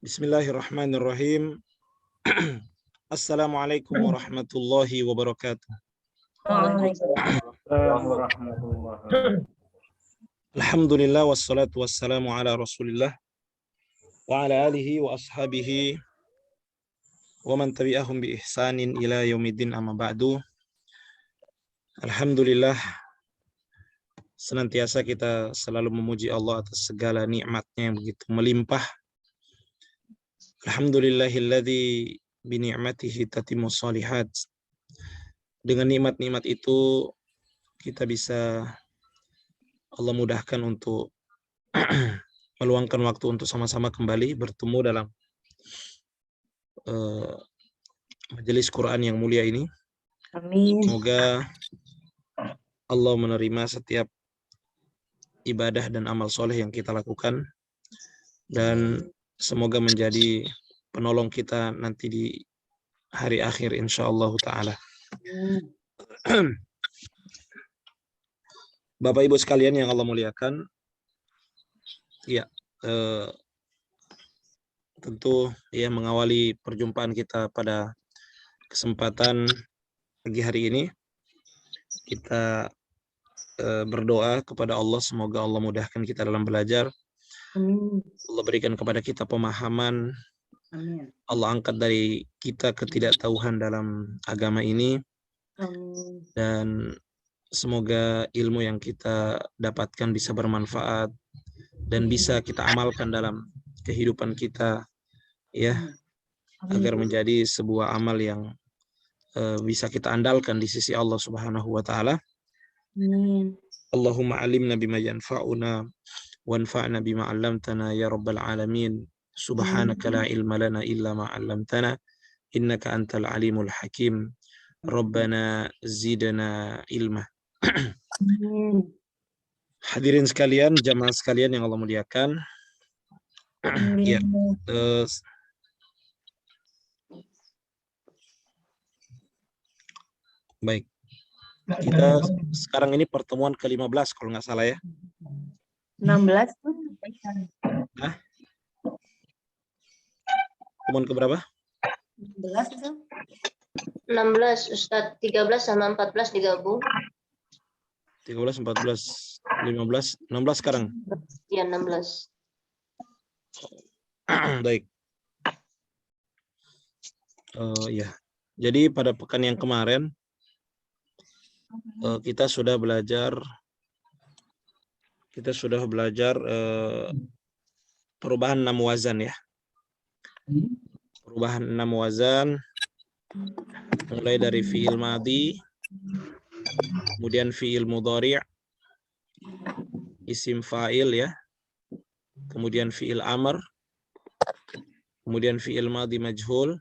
Bismillahirrahmanirrahim. Assalamualaikum warahmatullahi wabarakatuh. Alhamdulillah wassalatu wassalamu ala Rasulillah wa ala alihi wa ashabihi wa man tabi'ahum bi ihsanin ila yaumiddin, amma ba'du. Alhamdulillah, senantiasa kita selalu memuji Allah atas segala nikmatnya yang begitu melimpah. Alhamdulillahilladzi bi ni'matihi tatimmus shalihat. Dengan nikmat-nikmat itu kita bisa Allah mudahkan untuk meluangkan waktu untuk sama-sama kembali bertemu dalam majelis Quran yang mulia ini. Amin. Semoga Allah menerima setiap ibadah dan amal soleh yang kita lakukan, dan semoga menjadi penolong kita nanti di hari akhir insyaallah ta'ala. Bapak Ibu sekalian yang Allah muliakan, ya, tentu ya mengawali perjumpaan kita pada kesempatan pagi hari ini, kita berdoa kepada Allah, semoga Allah mudahkan kita dalam belajar. Amin. Allah berikan kepada kita pemahaman. Amin. Allah angkat dari kita ketidaktahuan dalam agama ini. Amin. Dan semoga ilmu yang kita dapatkan bisa bermanfaat dan bisa kita amalkan dalam kehidupan kita, ya, agar menjadi sebuah amal yang bisa kita andalkan di sisi Allah Subhanahu wa taala. Amin. Allahumma alimna bima yanfa'una wanfa'na bima 'allamtana ya rabbal alamin. Subhanaka la ilma lana illa ma 'allamtana innaka antal alimul hakim. Rabbana zidna ilma. Hadirin sekalian, jamaah sekalian yang Allah muliakan. Ya, baik. Kita sekarang ini pertemuan ke-15 kalau nggak salah ya. 16. Hah? Pertemuan ke berapa? 16 itu. 16 Ustadz, 13 sama 14 digabung. 13, 14, 15, 16 sekarang. Ya, 16. Baik. Ya. Jadi pada pekan yang kemarin kita sudah belajar perubahan 6 wazan ya. Perubahan 6 wazan mulai dari fi'il madhi, kemudian fi'il mudhari', isim fa'il ya, kemudian fi'il amr, kemudian fi'il madhi majhul,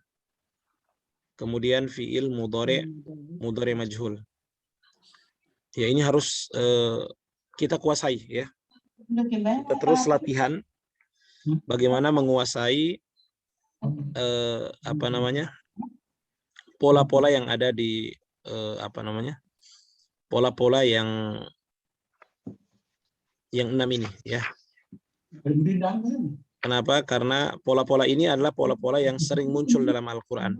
kemudian fi'il mudhari' majhul. Ya, ini harus kita kuasai ya. Kita terus latihan bagaimana menguasai pola-pola yang ada di pola-pola yang 6 ini ya. Kenapa? Karena pola-pola ini adalah pola-pola yang sering muncul dalam Al-Quran.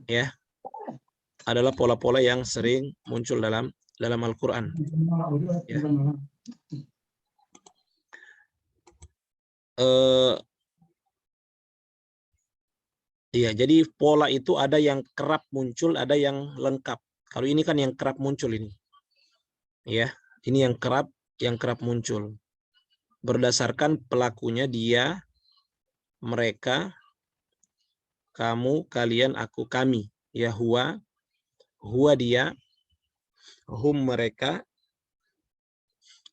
Ya, adalah pola-pola yang sering muncul dalam Al-Quran. Ya. Iya, jadi pola itu ada yang kerap muncul, ada yang lengkap. Kalau ini kan yang kerap muncul ini. Ya, ini yang kerap muncul. Berdasarkan pelakunya, dia, mereka, kamu, kalian, aku, kami. Ya, huwa dia, hum mereka,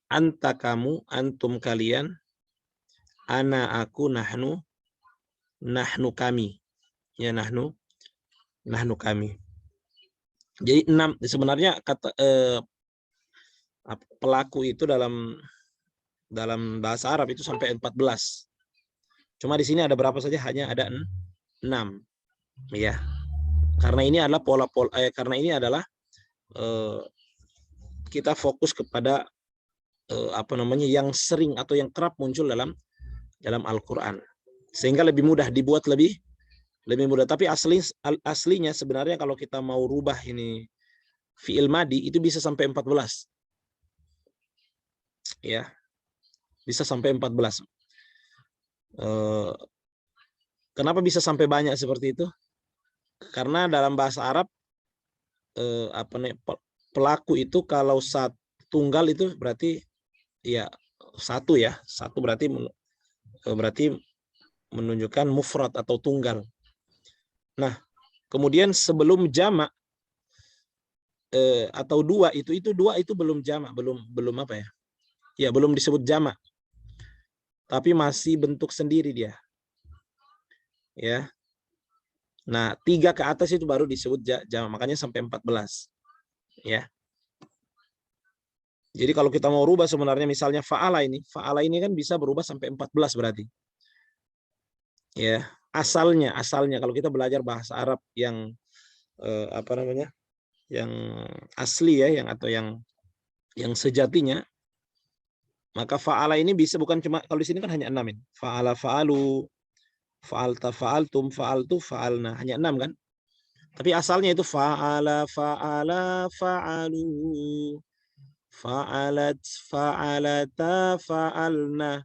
anta kamu, antum kalian, ana aku, nahnu kami. Ya, nahnu kami. Jadi 6 sebenarnya kata pelaku itu dalam bahasa Arab itu sampai 14. Cuma di sini ada berapa saja? Hanya ada 6. Ya. Karena ini adalah karena ini adalah kita fokus kepada yang sering atau yang kerap muncul dalam Al-Qur'an. Sehingga lebih mudah dibuat, lebih mudah. Tapi aslinya sebenarnya kalau kita mau rubah ini fi'il madi itu bisa sampai 14. Ya, bisa sampai 14. Kenapa bisa sampai banyak seperti itu? Karena dalam bahasa Arab pelaku itu kalau tunggal itu berarti ya satu ya. Satu berarti menunjukkan mufrad atau tunggal. Nah, kemudian sebelum jamak atau dua itu belum jamak, belum apa ya? Ya, belum disebut jamak. Tapi masih bentuk sendiri dia. Ya. Nah, 3 ke atas itu baru disebut jamak, makanya sampai 14. Ya. Jadi kalau kita mau rubah sebenarnya misalnya fa'ala ini kan bisa berubah sampai 14 berarti. Ya, asalnya kalau kita belajar bahasa Arab yang yang asli ya, yang sejatinya, maka fa'ala ini bisa bukan cuma, kalau di sini kan hanya 6 ini. Fa'ala fa'alu, fa'alta fa'altum, fa'altu fa'alna, hanya 6 kan? Tapi asalnya itu fa'ala fa'ala fa'alu, fa'alat fa'alata fa'alna,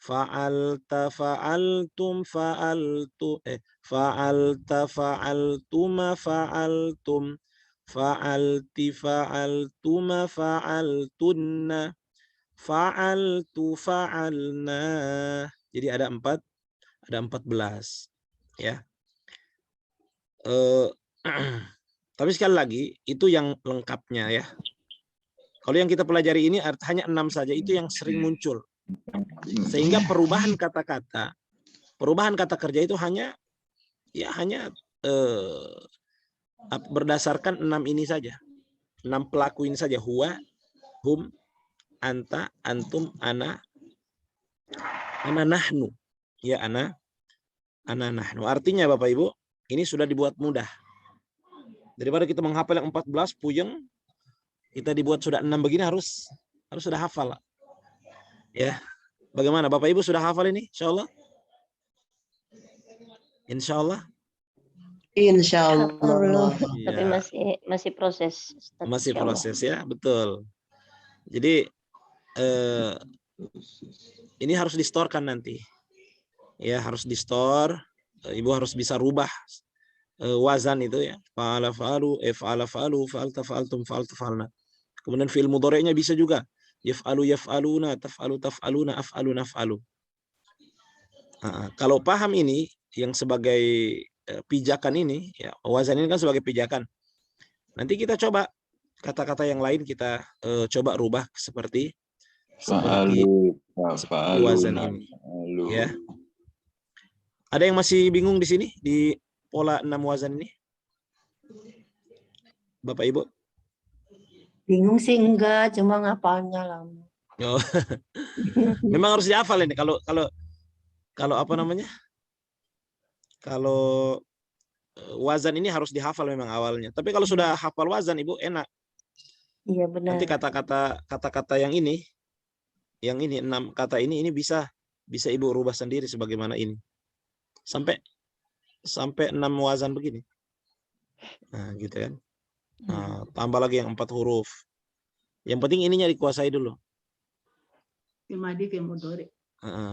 fa'alta fa'altum fa'altu, fa'alta fa'altuma fa'altum, fa'alti fa'altuma fa'altunna, fa'altu fa'alna. Jadi ada 14 ya. Tapi sekali lagi itu yang lengkapnya ya. Kalau yang kita pelajari ini hanya 6 saja, itu yang sering muncul. Sehingga perubahan kata kerja itu hanya berdasarkan 6 ini saja. 6 pelaku ini saja, huwa, hum, anta, antum, ana nahnu. Ya, ana nahnu. Artinya Bapak Ibu, ini sudah dibuat mudah. Daripada kita menghafal yang 14 puyeng, kita dibuat sudah 6 begini, harus sudah hafal. Ya. Bagaimana Bapak Ibu, sudah hafal ini? Insyaallah. Insyaallah. Insyaallah. Tapi masih proses. Masih proses ya, betul. Jadi ini harus distorkan nanti. Ya, harus distor. Ibu harus bisa rubah wazan itu ya. Fa'ala fa'alu, fa'ala fa'alu, fa'alta fa'altum, fa'altu fa'alna. Kemudian fi'il mudhari'nya bisa juga. Yaf'alu yaf'aluna, taf'alu taf'aluna, af'alu naf'alu. Kalau paham ini yang sebagai pijakan ini ya, wazan ini kan sebagai pijakan. Nanti kita coba kata-kata yang lain kita coba rubah seperti wazan ini. Ya. Ada yang masih bingung di sini di pola 6 wazan ini? Bapak Ibu? Bingung sih enggak, cuma ngapalnya lama. Oh. Memang harus dihafal ini kalau apa namanya? Kalau wazan ini harus dihafal memang awalnya. Tapi kalau sudah hafal wazan Ibu enak. Iya benar. Nanti kata-kata yang ini 6 kata ini bisa Ibu rubah sendiri sebagaimana ini. Sampai 6 wazan begini. Nah, gitu kan. Nah, tambah lagi yang 4 huruf. Yang penting ininya dikuasai dulu. Madi fi'il mudhari.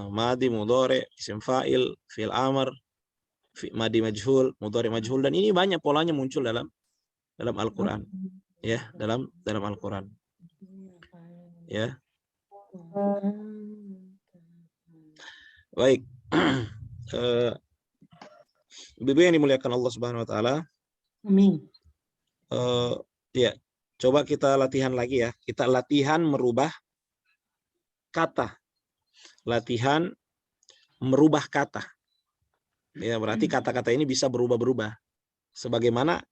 Madi, mudhari, isim fa'il, fi'il amr, madi majhul, mudhari majhul, dan ini banyak polanya muncul dalam Al-Qur'an. Ya, dalam Al-Qur'an. Ya. Baik. Ibu yang dimuliakan Allah Subhanahu wa taala. Amin. Ya, coba kita latihan lagi ya. Kita latihan merubah kata. Latihan merubah kata. Ya, berarti kata-kata ini bisa berubah-berubah. Sebagaimana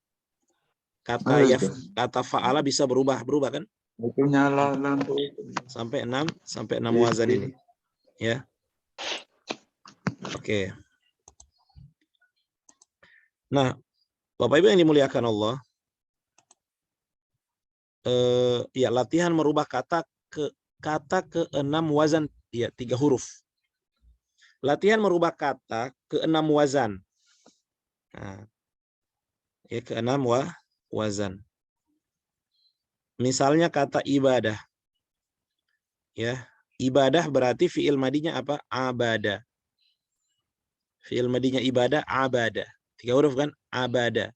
kata fa'ala bisa berubah kan? Itu nyala lampu. Sampai 6 wazan ini. Ya. Oke. Nah, Bapak Ibu yang dimuliakan Allah, ya latihan merubah kata ke 6 wazan, ya 3 huruf. Latihan merubah kata ke 6 wazan. Nah, ya, ke 6 wazan. Misalnya kata ibadah. Ya, ibadah berarti fiil madinya apa? Abada. Fiil madinya ibadah, abada. 3 huruf kan? Abada.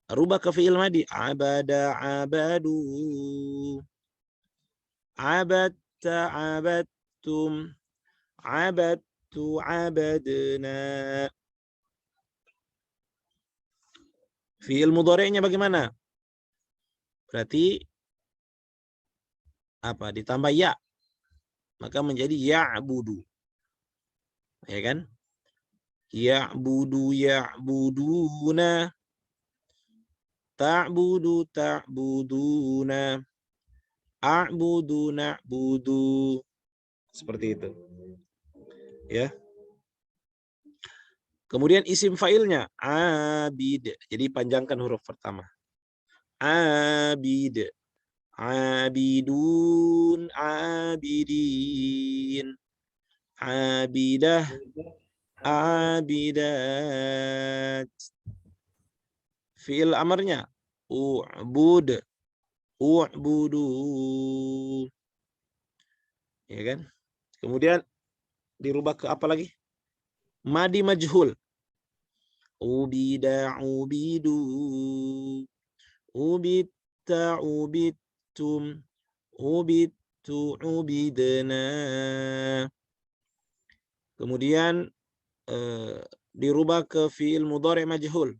Rubah ke fiil madi. Abada, abadu. Abadta, abadtum. Abadtu, abadna. Fiil mudhari'nya bagaimana? Berarti apa? Ditambah ya. Maka menjadi ya'budu. Ya kan? Ya'budu, ya'buduna. Ta'budu, ta'buduna. A'budu, na'budu. Seperti itu. Ya. Kemudian isim fa'ilnya abid. Jadi panjangkan huruf pertama. Abid. Abidun, abidin. Abidah, abidat. Fi'il amarnya u'bud, u'budu. Ya kan? Kemudian dirubah ke apa lagi? Madi majhul. Ubida, ubidu. Ubitta, ubittum. Ubittu, ubidna. Kemudian dirubah ke fi'il mudhari' majhul.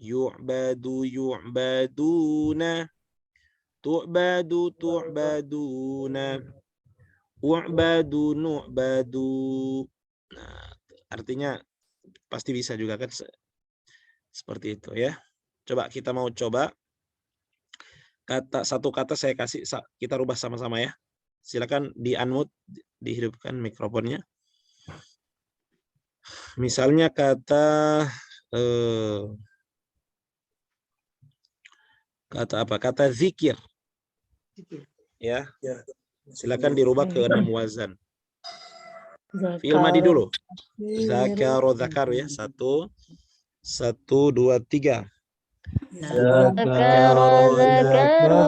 Yu'badu, yu'baduna. Tu'badu, tu'baduna. U'badu, nu'badu. Nah, artinya pasti bisa juga kan, seperti itu ya. Coba kita mau coba satu kata saya kasih, kita rubah sama-sama ya. Silakan di-unmute, dihidupkan mikrofonnya. Misalnya kata apa? Kata zikir. Ya. Silakan dirubah ke 6 wazan. Fi'il madi dulu. Zakaro, zakaru ya. 1, 2, 3. Zakaru, zakaru.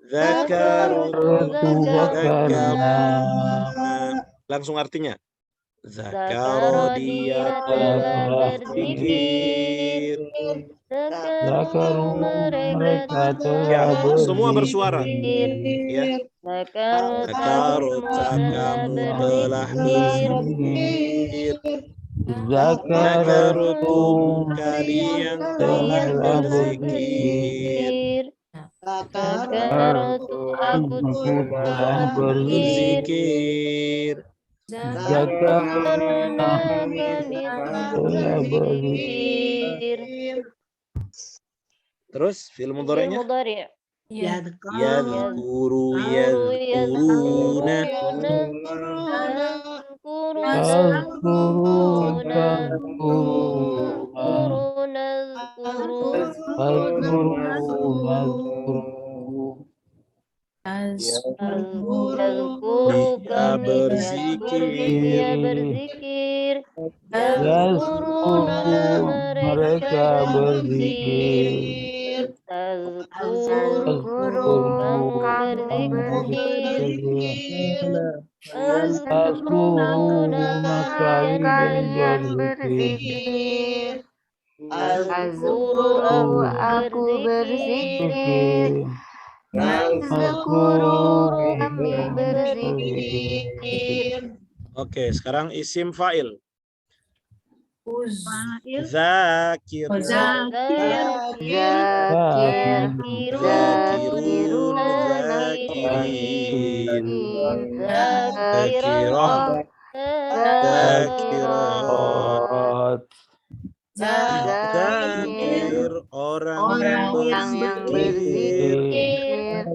Zakaru, zakaru. Langsung artinya. Zakaro, dia telah berzikir. Zakaru, mereka Ya, telah semua bersuara. berzikir. Ya. Zakaru, kamu telah berzikir. Zakarutum, kalian telah berzikir. Zakarutu, aku telah berzikir. Zakarutum, kami telah berzikir. Terus film mudhari'nya? Yadhkuru. Yadhkuruna. Dia berzikir. Mereka berzikir. Aku berzikir. Kami berzikir. Oke, sekarang isim fa'il. Fa'il. Zakir. Zakirun, zakirin. Zakirah, Zakirat. Zakir, orang yang berzikir.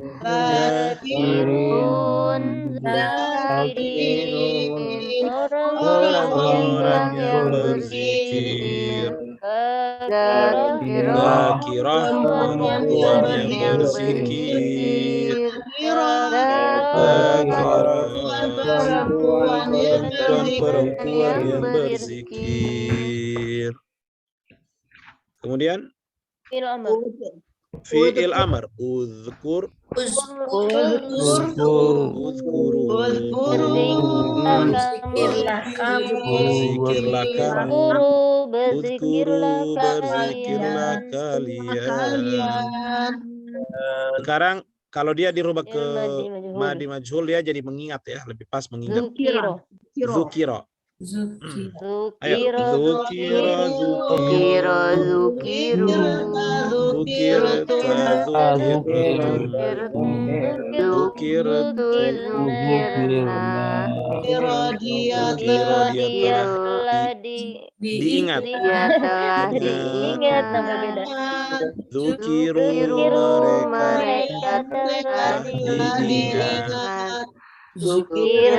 Zakirun, zakirin, Orang-orang yang berzikir. Zakirah, Zakirah, perempuan yang berzikir. perempuan yang berzikir. Kemudian Fi'il amr. fi'il amr, uzkur, uzkuru, Zikirlah kamu. berzikirlah kamu, Berzikirlah uzkuru, berzikirlah kalian. Sekarang kalau dia dirubah ke madi majhul, dia jadi mengingat ya, lebih pas mengingat. Zukiro. Zukiro. Ayo, Zukiro. zukiro, zukiro, diingat. Diingat nama beda. Zukiru mereka telah diingat. Zukir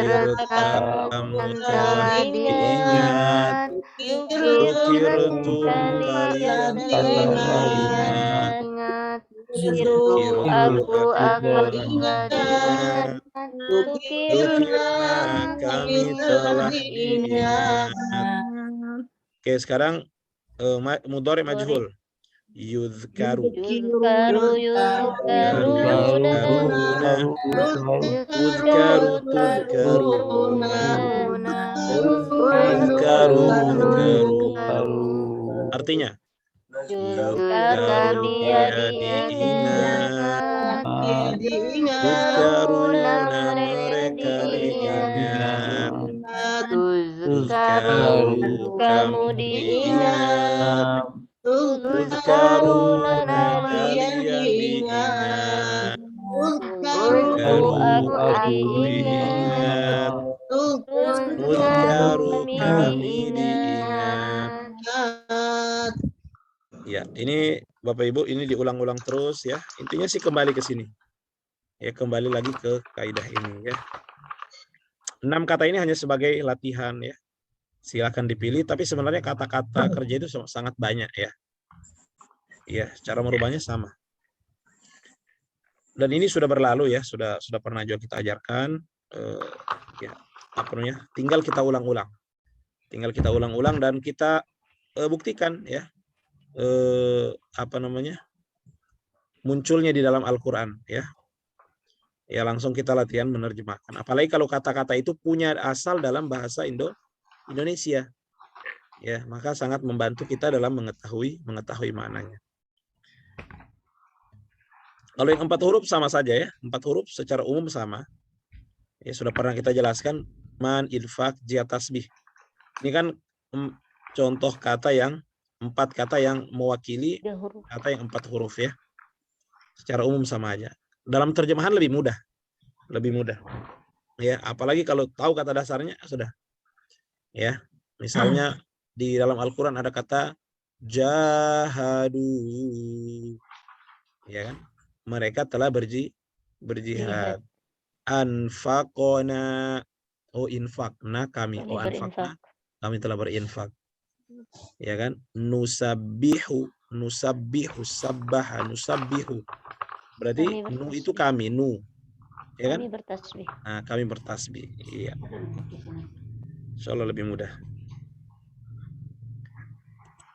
Kamu telah diingat. Zukirtum kalian telah diingat. Zukirtu aku diingat. Zukirna kami telah diingat. Oke, sekarang mudhari majhul. Yuzkaru. Yuzkaru Yuzkaruna. Uzkaru tuzkaruna. Uzkaru tuzkaru. Artinya Yuzkaru dia diingat. Uzkaruna mereka diingat. Uzkaru kamu diingat. Uzkaruna kalian diingat. Uzkaru aku diingat. Uzkaru kami diingat. Ya, ini Bapak Ibu, ini diulang-ulang terus ya. Intinya sih kembali ke sini. Ya, kembali lagi ke kaidah ini ya. 6 kata ini hanya sebagai latihan ya. Silakan dipilih, tapi sebenarnya kata-kata kerja itu sangat banyak ya. Ya, cara merubahnya sama. Dan ini sudah berlalu ya, sudah pernah juga kita ajarkan. Ya, apa namanya? Tinggal kita ulang-ulang. Tinggal kita ulang-ulang dan kita buktikan ya. Apa namanya? Munculnya di dalam Al-Qur'an ya. Ya, langsung kita latihan menerjemahkan. Apalagi kalau kata-kata itu punya asal dalam bahasa Indonesia. Ya, maka sangat membantu kita dalam mengetahui maknanya. Kalau yang 4 huruf sama saja ya, 4 huruf secara umum sama. Ya, sudah pernah kita jelaskan man, infak, jihad, tasbih. Ini kan contoh kata yang 4 kata yang mewakili kata yang 4 huruf ya. Secara umum sama aja. Dalam terjemahan lebih mudah. Ya, apalagi kalau tahu kata dasarnya sudah. Ya, misalnya di dalam Al-Qur'an ada kata jahadu. Ya kan? Mereka telah berjihad. Anfaqona, infakna kami, anfakna kami telah berinfak. Ya kan? Nusabbihu, sabbaha, nusabbihu. Berarti nu itu kami, nu. Ya kan? Kami bertasbih. Nah, kami bertasbih. Iya. Insyaallah lebih mudah.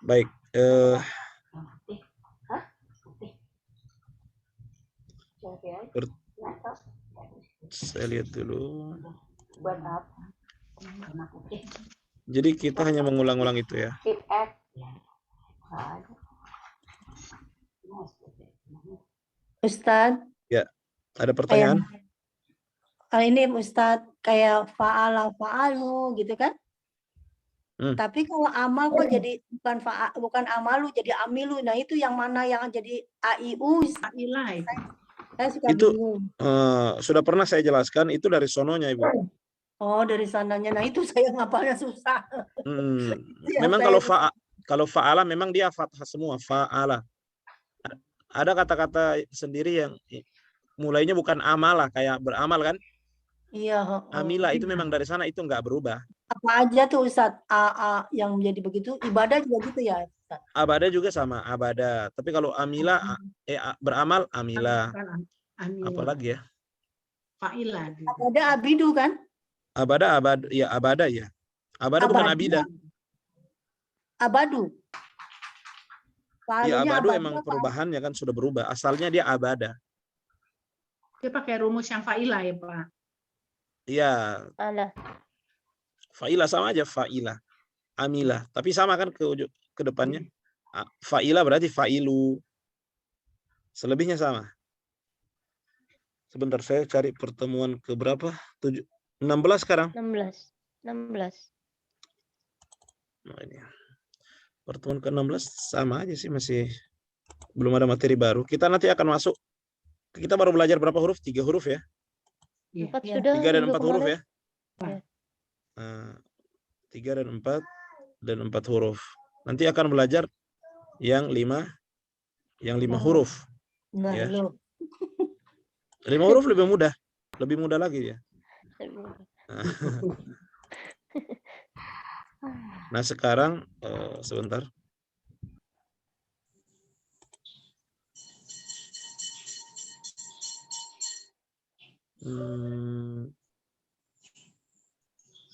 Baik, saya lihat dulu. Jadi kita hanya mengulang-ulang itu ya. Ustadz, Ya, ada pertanyaan? kali ini Ustadz kayak fa'ala fa'alu gitu kan? Tapi kalau amal kok jadi bukan amalu jadi amilu. Nah, itu yang mana yang jadi AIU? Saya suka Itu bingung. sudah pernah saya jelaskan, itu dari sononya Ibu. Oh, dari sananya. Nah, itu saya ngapalnya susah. Memang kalau fa'ala memang dia fathah semua, fa'ala. Ada kata-kata sendiri yang mulainya bukan amalah, kayak beramal kan? Iya. Amila itu memang dari sana, itu enggak berubah. Apa aja tuh Ustadz yang menjadi begitu? Ibadah juga gitu ya Ustadz? Abada juga sama, abada. Tapi kalau amila, beramal, amila. Apalagi ya? Fa'ilah. Abada abidu kan? Abada ya. Abada bukan Abadu. abida. Abadu. Iya, Fa'alunya abadu abadu emang apa? perubahannya kan sudah berubah. Asalnya dia abada. Dia pakai rumus yang fa'ilah ya, Pak. Iya, Alah. fa'ilah sama aja fa'ilah. Amilah, tapi sama kan ke depannya. Fa'ilah berarti fa'ilu. Selebihnya sama. Sebentar saya cari pertemuan ke berapa? 16 sekarang. 16. 16. Nah, ini. Pertemuan ke-16 sama aja sih, masih belum ada materi baru. Kita nanti akan masuk. Kita baru belajar berapa huruf? 3 huruf ya. 4 Iya. sudah 3 dan minggu 4 huruf kemarin. ya. Ya. Nah, 3 dan 4 huruf. Nanti akan belajar yang 5 huruf. Nah, Ya. lu. 5 huruf lebih mudah. Lebih mudah lagi ya. Nah, sekarang sebentar.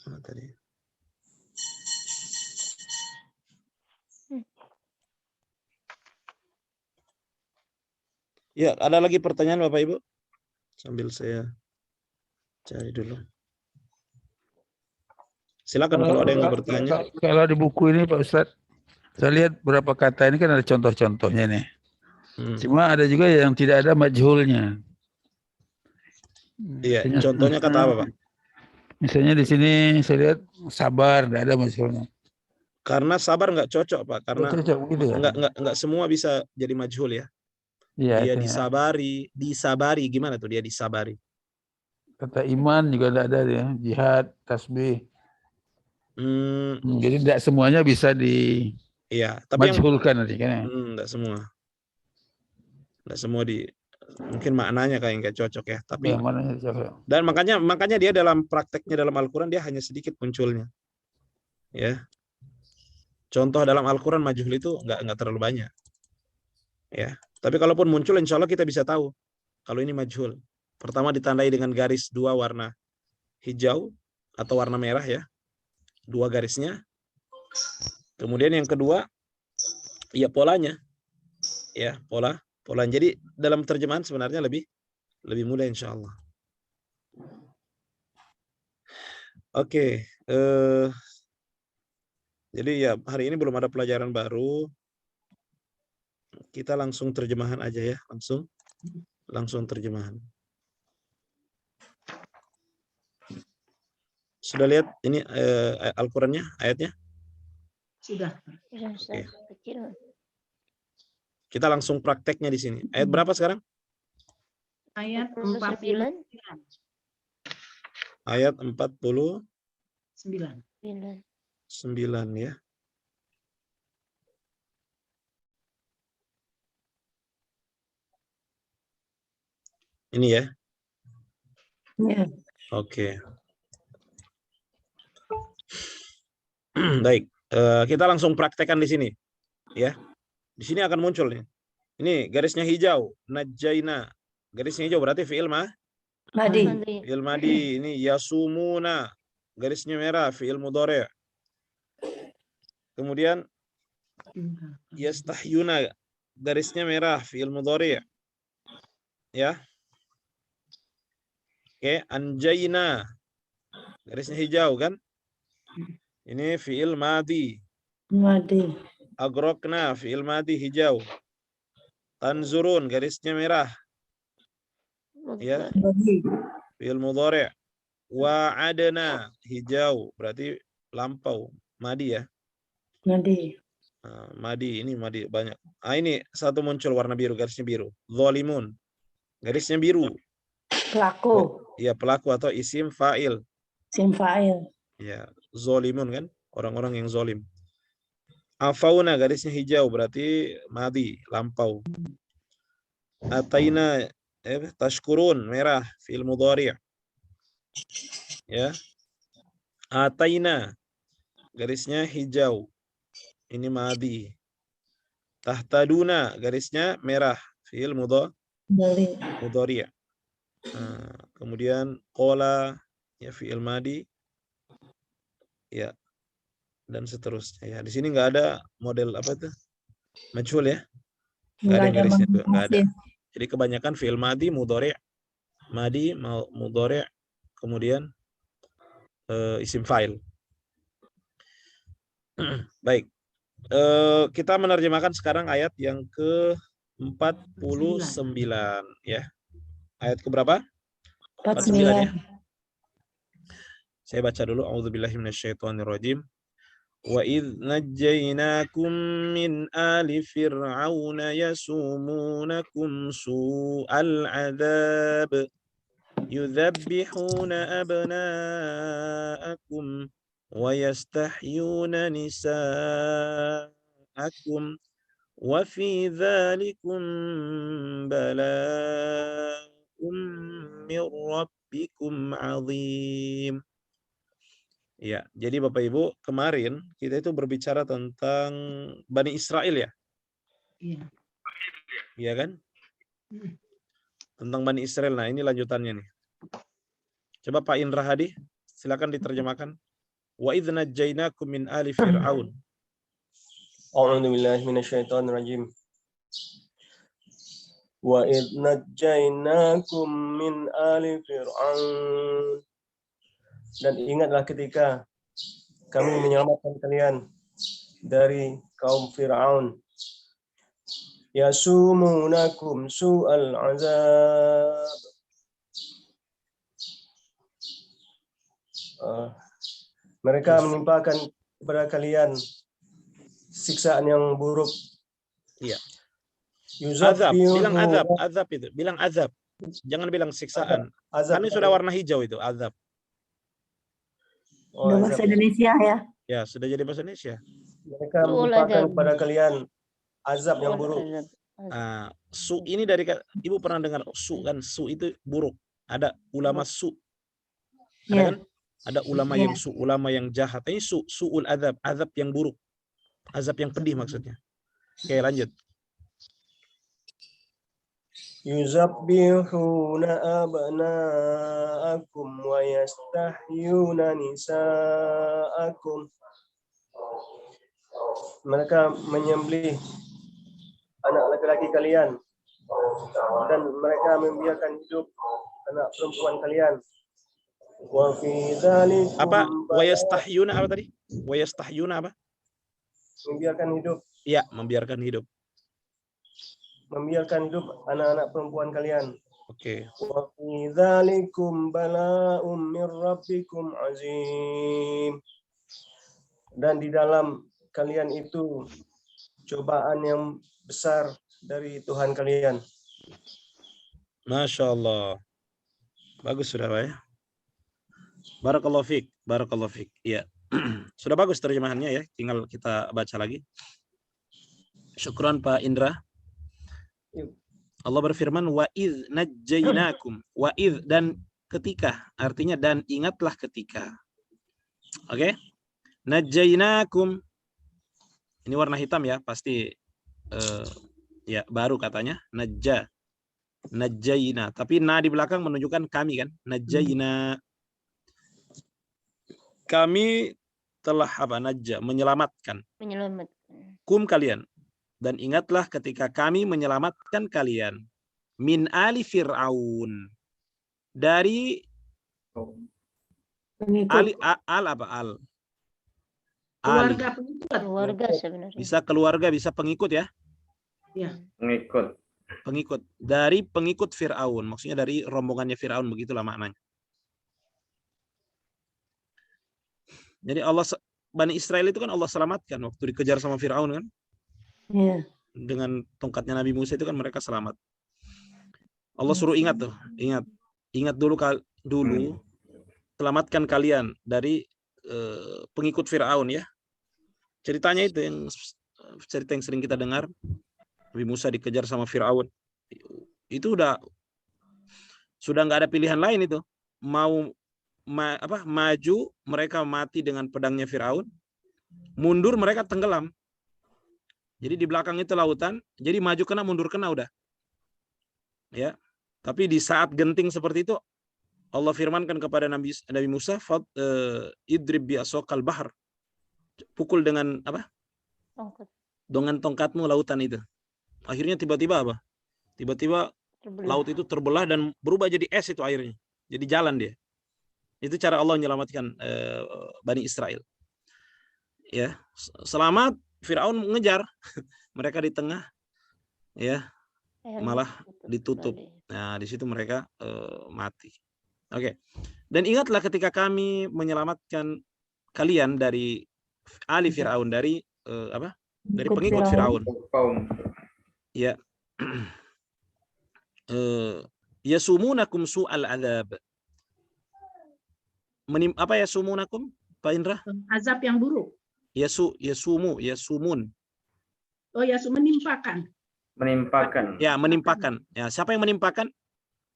Mana tadi? Ya, ada lagi pertanyaan Bapak Ibu? Sambil saya cari dulu. Silakan kalau ada yang mau bertanya. Kalau di buku ini Pak Ustadz, saya lihat beberapa kata ini kan ada contoh-contohnya nih. Cuma ada juga yang tidak ada majhulnya. Iya, Misalnya, contohnya kata apa, Pak? Misalnya di sini saya lihat sabar, tidak ada majhulnya. Karena sabar nggak cocok, Pak. Karena Cocok begitu ya? nggak semua bisa jadi majhul ya. Iya, Dia artinya. disabari. Gimana tuh dia disabari? Kata iman juga tidak ada ya, jihad, tasbih. Jadi tidak semuanya bisa Iya, tapi yang dimajhulkan nanti kan ya. enggak semua. Enggak semua mungkin maknanya kayak nggak cocok ya, tapi Ya, mananya cocok. dan makanya dia dalam prakteknya dalam Al-Qur'an dia hanya sedikit munculnya. Ya. Contoh dalam Al-Qur'an majhul itu enggak terlalu banyak. Ya. Tapi kalaupun muncul insya Allah kita bisa tahu kalau ini majhul. Pertama ditandai dengan garis 2 warna hijau atau warna merah ya. 2 garisnya. Kemudian yang kedua ya polanya. Ya, pola. Jadi dalam terjemahan sebenarnya lebih mudah insya Allah. Oke. Jadi ya hari ini belum ada pelajaran baru. Kita langsung terjemahan aja ya, langsung terjemahan. Sudah lihat ini Al-Qur'annya, ayatnya? Sudah. Oke. Kecil. Kita langsung prakteknya di sini. Ayat berapa sekarang? Ayat 49. 49. Ayat 49 ya. Ini ya. Ya. Oke. Baik, kita langsung praktekkan di sini, ya. Di sini akan muncul nih. Ini garisnya hijau, najjaina. Garisnya hijau berarti fi'il Madi. Fi'il madi. Ini yasumuna. Garisnya merah, fi'il mudhari'. Kemudian yastahyuna. Garisnya merah, fi'il mudhari'. Ya. Oke, anjayna. Garisnya hijau kan? Ini fi'il madi. Madi. Agrokna, fi'il madi hijau. Tanzurun, garisnya merah. Ya. Madi. Fi'il mudhari'. Wa'adna, hijau. Berarti lampau. Madi ya. Madi. Madi, ini madi banyak. Ini satu muncul warna biru, garisnya biru. Zalimun. Garisnya biru. Pelaku. Ya, pelaku atau isim fa'il. Isim fa'il. Ya, zalimun kan? Orang-orang yang zalim. Afauna, garisnya hijau, berarti madi, lampau. Ataina, tashkurun, merah, fi'il mudhari'. Ya. Ataina, garisnya hijau. Ini madi. Tahtaduna, garisnya merah, fi'il mudhari'. Kemudian qala, ya fi'il madi. Ya, dan seterusnya. Ya, di sini nggak ada model apa itu majhul ya, nggak ada Nggak yang ada garisnya tuh, nggak ada. masih. Jadi kebanyakan fi'il madi, mudhari', mudhari', kemudian isim fa'il. Baik. Kita menerjemahkan sekarang ayat yang ke-49 ya. Ayat ke berapa? 49 ya. 49. Saya baca dulu. A'udzubillahi minasyaitonirrajim. Wa idz najjaynakum min ali fir'auna yasumunakum su'al 'adzab yudzabbihuna abna'akum wa yastahyuna nisa'akum wa fi dzalikum bala'un min rabbikum 'adzim. Ya, jadi Bapak Ibu, kemarin kita itu berbicara tentang Bani Israel ya, Iya. iya kan? Hmm. Tentang Bani Israel. Nah, ini lanjutannya nih. Coba Pak Indra Hadi, silakan diterjemahkan. Wa idz najjaynakum min ali fir'aun. A'udzu billahi minasyaitonir rajim. Wa idz najjaynakum min ali fir'aun. Dan ingatlah ketika kami menyelamatkan kalian dari kaum Fir'aun. Yasumunakum su'al azab. Mereka menimpakan kepada kalian siksaan yang buruk. Iya. Azab, bilang azab, Yuzabbihu- azab itu, bilang azab. Jangan bilang siksaan. azab. Kan ini sudah warna hijau itu, azab. Oh, Udah azab. bahasa Indonesia ya. Ya, sudah jadi bahasa Indonesia. Mereka Su'ul menimpakan azab. kepada kalian azab yang buruk. Su ini dari Ibu pernah dengar su kan? Su itu buruk. Ada ulama su. Ada Iya. kan? Ada ulama Iya. yang su, ulama yang jahat. Ini su'ul azab, azab yang buruk. Azab yang pedih maksudnya. Oke, lanjut. Yuzabbihuna abna'akum wa yastahyuna nisa'akum. Mereka menyembelih anak laki-laki kalian dan mereka membiarkan hidup anak perempuan kalian. Wa fi dzalikum Apa? Wa yastahyuna apa tadi? Wa yastahyuna apa? membiarkan hidup, Ya, membiarkan hidup. membiarkan hidup anak-anak perempuan kalian. Oke. Wa fi dzalikum bala'um min rabbikum azim. Dan di dalam kalian itu cobaan yang besar dari Tuhan kalian. Masya Allah. Bagus saudara ya. Barakallahu fiik, barakallahu fiik. Iya. Sudah bagus terjemahannya ya. Tinggal kita baca lagi. Syukran Pak Indra. Allah berfirman wa idz najjaynakum. Wa idz, dan ketika, artinya dan ingatlah ketika. Oke? Najjaynakum. Ini warna hitam ya, pasti ya baru katanya najjayna, tapi na di belakang menunjukkan kami kan, najjayna, kami telah apa, najja, menyelamatkan, kum kalian, dan ingatlah ketika kami menyelamatkan kalian min ali fir'aun, dari Pengikut. al apa al Keluarga pengikut. Keluarga sebenarnya. bisa keluarga, bisa pengikut ya. Ya. Pengikut dari pengikut Fir'aun, maksudnya dari rombongannya Fir'aun, begitulah maknanya. Jadi Bani Israel itu kan Allah selamatkan waktu dikejar sama Fir'aun kan, Iya. dengan tongkatnya Nabi Musa itu kan mereka selamat. Allah suruh ingat tuh, ingat dulu selamatkan kalian dari pengikut Fir'aun ya. Ceritanya itu yang cerita yang sering kita dengar, Nabi Musa dikejar sama Fir'aun. Itu sudah nggak ada pilihan lain itu. Mau maju, mereka mati dengan pedangnya Fir'aun. Mundur, mereka tenggelam. Jadi di belakang itu lautan, jadi maju kena, mundur kena udah. Ya. Tapi di saat genting seperti itu, Allah firmankan kepada Nabi Musa, idrib bi asokal bahar. pukul dengan apa? Tongkat Dengan tongkatmu lautan itu. Akhirnya tiba-tiba apa? Tiba-tiba terbelah. laut itu terbelah dan berubah jadi es itu airnya. Jadi jalan dia. Itu cara Allah menyelamatkan Bani Israel. Ya, selamat. Firaun mengejar. Mereka di tengah, ya, Airnya malah ditutup. kembali. Nah, di situ mereka mati. Oke. Dan ingatlah ketika kami menyelamatkan kalian dari ali Firaun, dari apa? Dari Ikut pengikut Firaun. Kaum. Ya. Yasumunakum su'al adzab. Apa yasumunakum, Pak Indra? Azab yang buruk. Yasumun. Oh ya, menimpakan. Menimpakan. Ya, menimpakan. Ya, siapa yang menimpakan?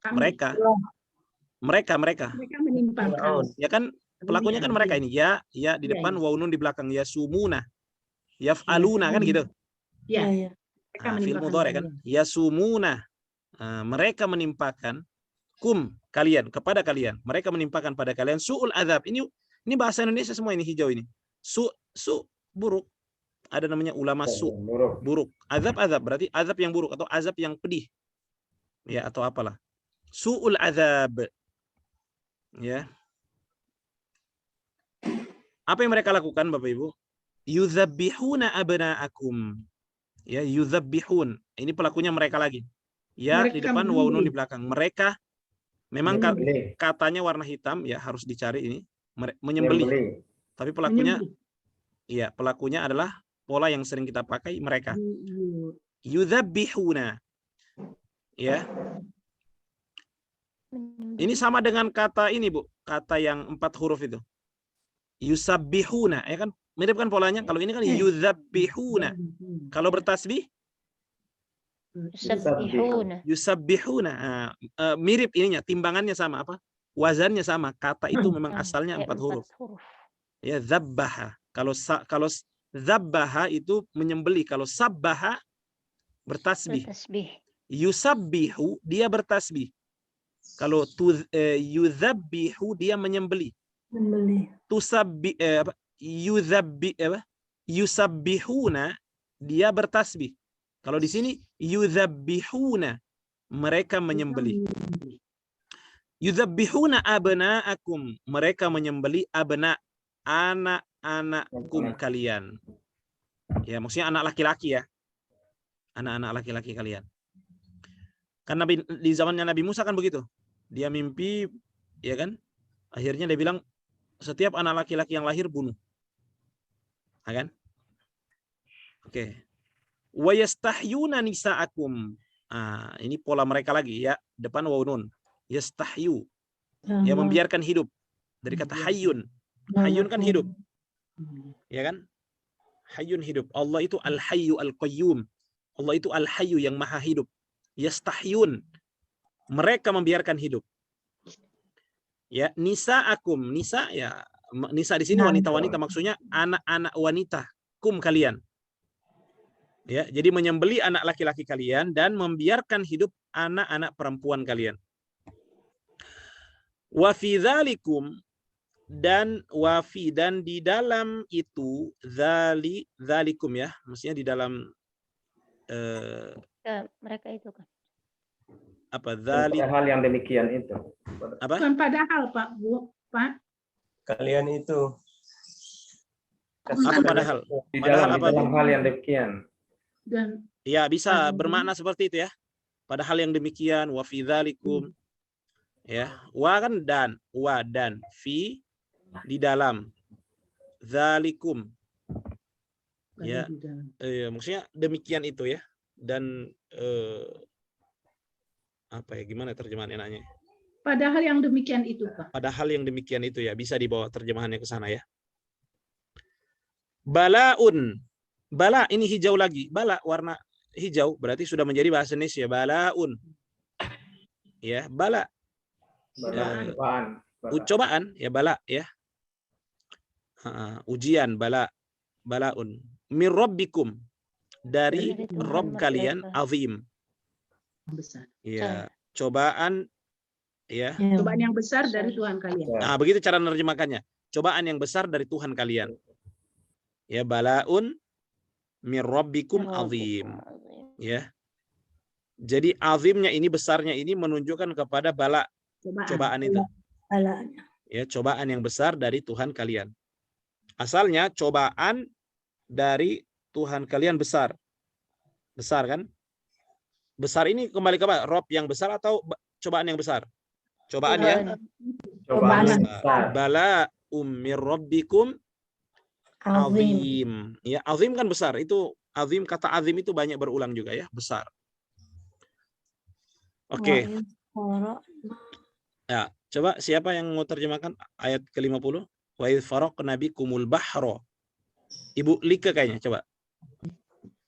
Kami. Mereka. Mereka menimpakan. Ya kan pelakunya kan mereka ini. Ya di Iya, depan, iya. waunun di belakang. Yasumuna. Yaf'aluna kan gitu. Ya, Iya. mereka Nah, fil menimpakan mudhari kan. kalian. Yasumuna. Mereka menimpakan kalian, kepada kalian. Mereka menimpakan pada kalian su'ul azab. Ini bahasa Indonesia semua ini, hijau ini. Su buruk. Ada namanya ulama buruk. Azab berarti azab yang buruk atau azab yang pedih. Ya, atau apalah. Su'ul azab. Ya. Apa yang mereka lakukan Bapak Ibu? Yudzabbihuna abna'akum. Ya, yudzabbihun. Ini pelakunya mereka lagi. Ya, di Mereka depan, menyembelih. waunun di belakang. Mereka memang Menyembelih. katanya warna hitam, ya harus dicari ini. Menyembelih. Tapi pelakunya, iya, pelakunya adalah pola yang sering kita pakai mereka. Yudzabbihuna. Ya. Ini sama dengan kata ini, Bu. Kata yang 4 huruf itu. Yusabbihuna, ya kan? Mirip kan polanya? Kalau ini kan yudzabbihuna. Kalau bertasbih Yusabbihuna. yusabbihuna. Mirip ininya, timbangannya sama apa? Wazannya sama. Kata itu memang asalnya 4 huruf. Ya, zabbaha. Kalau zabbaha itu menyembelih. Kalau sabbaha bertasbih. Yusabbihu dia bertasbih. Kalau yuzabbihu dia menyembelih. Yusabbihuna dia bertasbih. Kalau di sini yudzabbihuna mereka menyembelih. Yudzabbihuna abna'akum mereka menyembelih anak-anakkum kalian. Ya, maksudnya anak laki-laki ya. Anak-anak laki-laki kalian. Karena di zamannya Nabi Musa kan begitu. Dia mimpi, ya kan? Akhirnya dia bilang setiap anak laki-laki yang lahir bunuh. Ya kan? Oke. Wa yastahyuna nisa'akum. Ini pola mereka lagi ya, depan waunun. Yastahyu. Ya, membiarkan hidup. Dari kata hayyun. Hayyun kan hidup. Ya kan? Hayyun hidup. Allah itu al-hayyu al-qayyum. Allah itu al-hayyu yang maha hidup. Yastahyun. Mereka membiarkan hidup. Ya, nisa'akum. Nisa ya, nisa di sini wanita-wanita, maksudnya anak-anak wanita kum kalian. Ya, jadi menyembelih anak laki-laki kalian dan membiarkan hidup anak-anak perempuan kalian. Wa fi dzalikum dan di dalam itu dzalikum ya, maksudnya di dalam mereka itu kan. Apa dzalik? Hal yang demikian itu. Apa? Bukan padahal Pak, Bu, Pak. Kalian itu. Apa padahal? Di Padahal dalam apa? hal yang demikian. Dan Ya, bisa bermakna seperti itu ya. Padahal yang demikian, wa fi dzalikum. Ya, wa kan dan, wa dan, fi di dalam. Dzalikum. Ya, maksudnya demikian itu ya. Dan apa ya, gimana terjemahan enaknya? padahal yang demikian itu, Pak. Padahal yang demikian itu ya, bisa dibawa terjemahannya ke sana ya. Balaun. Bala ini hijau lagi. Bala warna hijau berarti sudah menjadi bahasa Indonesia. Balaun. Ya, bala. Cobaan ya, bala ya. Ujian, bala. Balaun. Mir rabbikum. Dari Rabb kalian azim. Besar. Ya, cobaan ya. Cobaan yang besar dari Tuhan kalian. Nah, begitu cara menerjemahkannya. Cobaan yang besar dari Tuhan kalian. Ya, balaun mir rabbikum azim. Ya. Jadi azimnya ini, besarnya ini menunjukkan kepada bala, cobaan itu. Balanya. Ya, cobaan yang besar dari Tuhan kalian. Asalnya cobaan dari Tuhan kalian besar. Besar kan? Besar ini kembali ke apa? Rob yang besar atau cobaan yang besar? Cobaan yang Cobaan yang besar. besar. Bala mir rabbikum azim. Ya, azim kan besar. Itu azim, kata azim itu banyak berulang juga ya, besar. Oke. Ya, coba siapa yang mau terjemahkan ayat ke-50? Wa idh faraqna bikumul bahra. Ibu Lika kayaknya, coba.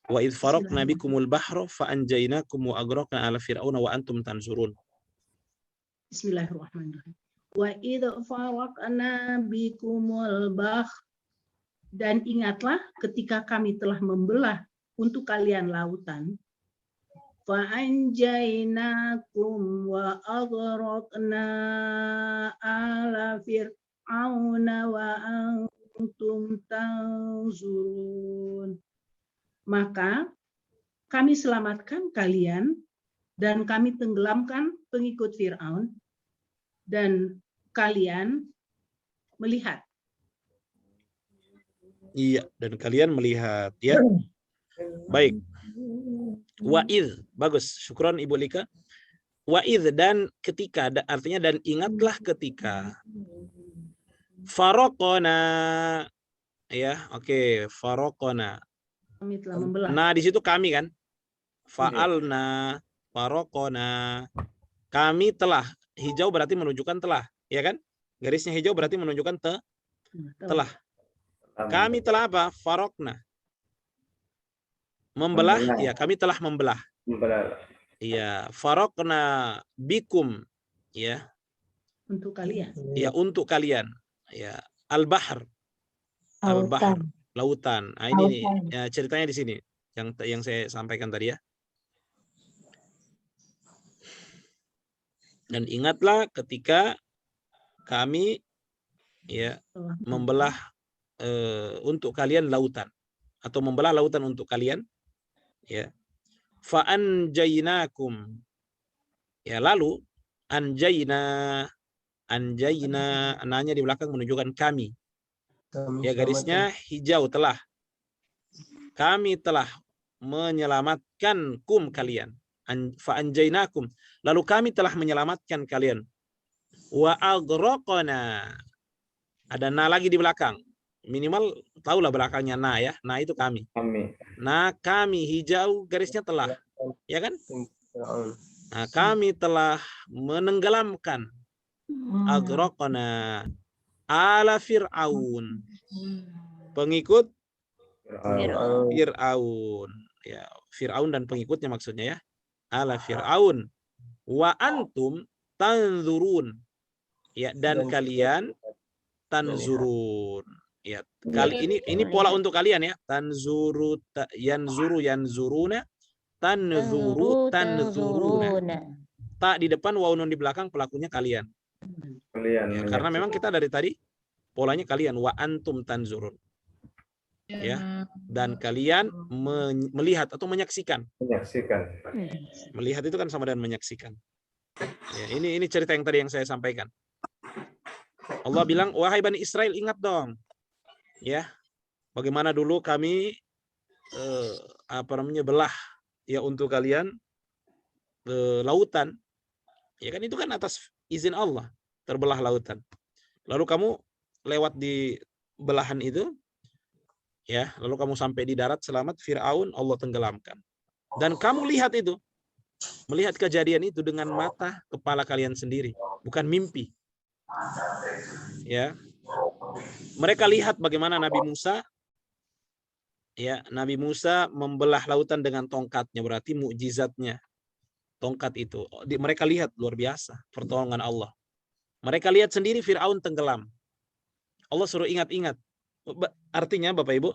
Wa idh faraqna bikumul bahra fa anjaynakum wa agraqna ala fir'auna wa antum tanzurun. Bismillahirrahmanirrahim. Wa idh faraqna bikumul bahr, dan ingatlah ketika kami telah membelah untuk kalian lautan. Fa anjaynakum wa aghraqna ala fir'auna wa antum tanzurun. Maka kami selamatkan kalian dan kami tenggelamkan pengikut Fir'aun dan kalian melihat. Iya, dan kalian melihat ya. Baik. Wa'idh, bagus. Syukron Ibu Lika. Wa'idh, dan ketika, artinya dan ingatlah ketika. Faraqona, ya, oke, faraqona. Kami telah membelah. Nah, di situ kami kan. Fa'alna, faraqona. Kami telah. Hijau berarti menunjukkan telah, ya kan? Garisnya hijau berarti menunjukkan telah. Kami telah apa? Faraqna. Membelah, ya, kami telah membelah. Iya, faraqna bikum, ya. Untuk kalian. Ya, untuk kalian. Ya, al-bahr. Al-bahr, lautan. Nah, ini nih, ya, ceritanya di sini yang saya sampaikan tadi ya. Dan ingatlah ketika kami ya membelah untuk kalian lautan, atau membelah lautan untuk kalian, ya. Fa anjaynakum, ya, lalu anjayna, ananya di belakang menunjukkan kami, ya, garisnya hijau, telah. Kami telah menyelamatkan kalian. Fa anjaynakum, lalu kami telah menyelamatkan kalian. Wa aghraqna, ada na lagi di belakang. Minimal tahulah belakangnya na, ya. Nah, itu kami. Nah, kami hijau garisnya telah. Ya kan? Nah, kami telah menenggelamkan. Aghraqna ala Fir'aun. Pengikut Fir'aun. Ya, Fir'aun dan pengikutnya maksudnya ya. Ala Fir'aun. Wa antum tanzurun. Ya, dan kalian tanzurun. Ya, kali ini pola untuk kalian ya. Tanzuru, yanzuruna, tanzuruna. Tak di depan, waw nun di belakang, pelakunya kalian. Ya, karena memang kita dari tadi polanya kalian, wa antum tanzurun. Ya, dan kalian melihat atau menyaksikan. Melihat itu kan sama dengan menyaksikan. Ya, ini cerita yang tadi yang saya sampaikan. Allah bilang, wahai Bani Israel, ingat dong. Ya, bagaimana dulu kami belah ya untuk kalian lautan. Ya kan, itu kan atas izin Allah terbelah lautan. Lalu kamu lewat di belahan itu, ya, lalu kamu sampai di darat selamat, Fir'aun Allah tenggelamkan. Dan kamu lihat itu, melihat kejadian itu dengan mata kepala kalian sendiri, bukan mimpi. Ya, mereka lihat bagaimana Nabi Musa, ya, Nabi Musa membelah lautan dengan tongkatnya, berarti mukjizatnya tongkat itu. Mereka lihat luar biasa pertolongan Allah. Mereka lihat sendiri Fir'aun tenggelam. Allah suruh ingat-ingat. Artinya Bapak Ibu,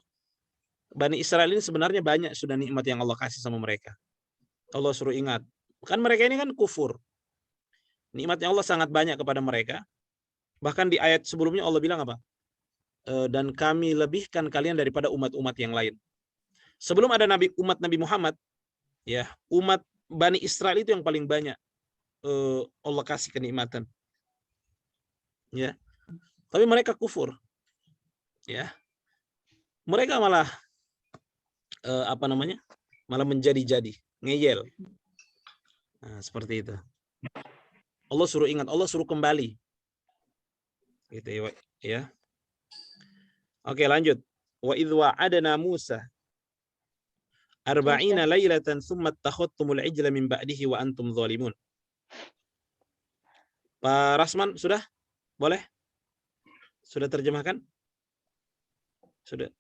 Bani Israel ini sebenarnya banyak sudah nikmat yang Allah kasih sama mereka. Allah suruh ingat. Kan mereka ini kan kufur. Nikmatnya Allah sangat banyak kepada mereka. Bahkan di ayat sebelumnya Allah bilang apa? dan kami lebihkan kalian daripada umat-umat yang lain. Sebelum ada umat Nabi Muhammad, ya, umat Bani Israel itu yang paling banyak Allah kasih kenikmatan. Ya. Tapi mereka kufur. Ya. Mereka malah malah menjadi-jadi, ngeyel. Nah, seperti itu. Allah suruh ingat, Allah suruh kembali. Gitu ya. Oke, lanjut. Wa idh wa'adna Musa 40 lailatan tsumma takhadtumul ijla min ba'dihi wa antum zalimun. Pak Rasman, sudah? Boleh? Sudah terjemahkan? Sudah.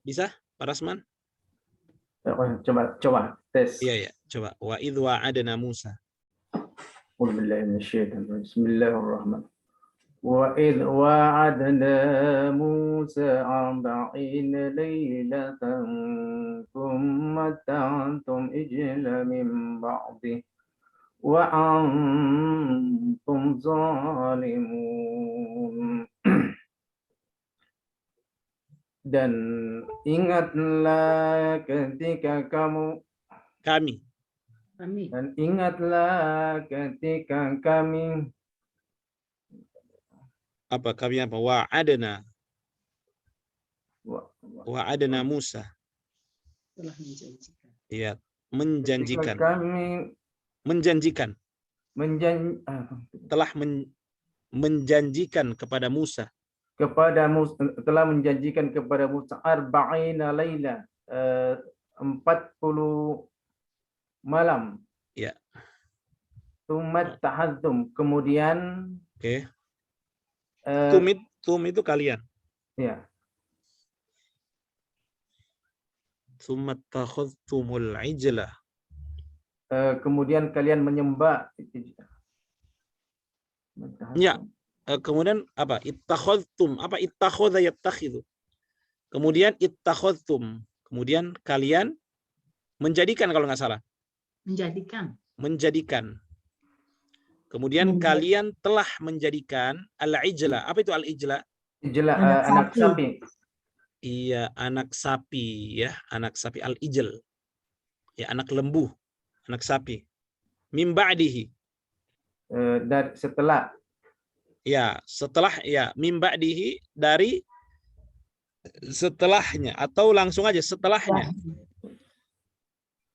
Bisa, Pak Rasman? Coba tes. Iya, coba. Wa idh wa'adna Musa. Bismillahirrahmanirrahim. وإذ وعدنا موسى 40 ليلة ثم اتخذتم إجلا من بعده وأنتم ظالمون. Dan ingatlah ketika kami dan ingatlah ketika kami wa'adna Musa. Iya, menjanjikan. Telah menjanjikan kepada Musa. Telah menjanjikan kepada Musa 40 laila, 40 malam. Ya. Tumat tahadzum, kemudian tum itu kalian. Ya. Tsumma takhadtumul ijla. Kemudian kalian menyembah. Ya. Kemudian apa? Ittakhadtum. Apa ittakhadha yattakhidhu? Kemudian ittakhadtum. Kemudian kalian menjadikan, kalau nggak salah. Menjadikan. Kemudian kalian telah menjadikan al-ijla. Apa itu al-ijla? Ijla, anak sapi. Iya, anak sapi, ya, anak sapi, al-ijl. Ya, anak lembu, anak sapi. Min ba'dihi. Dan setelah. Ya, setelah, ya, min ba'dihi, dari setelahnya, atau langsung aja setelahnya.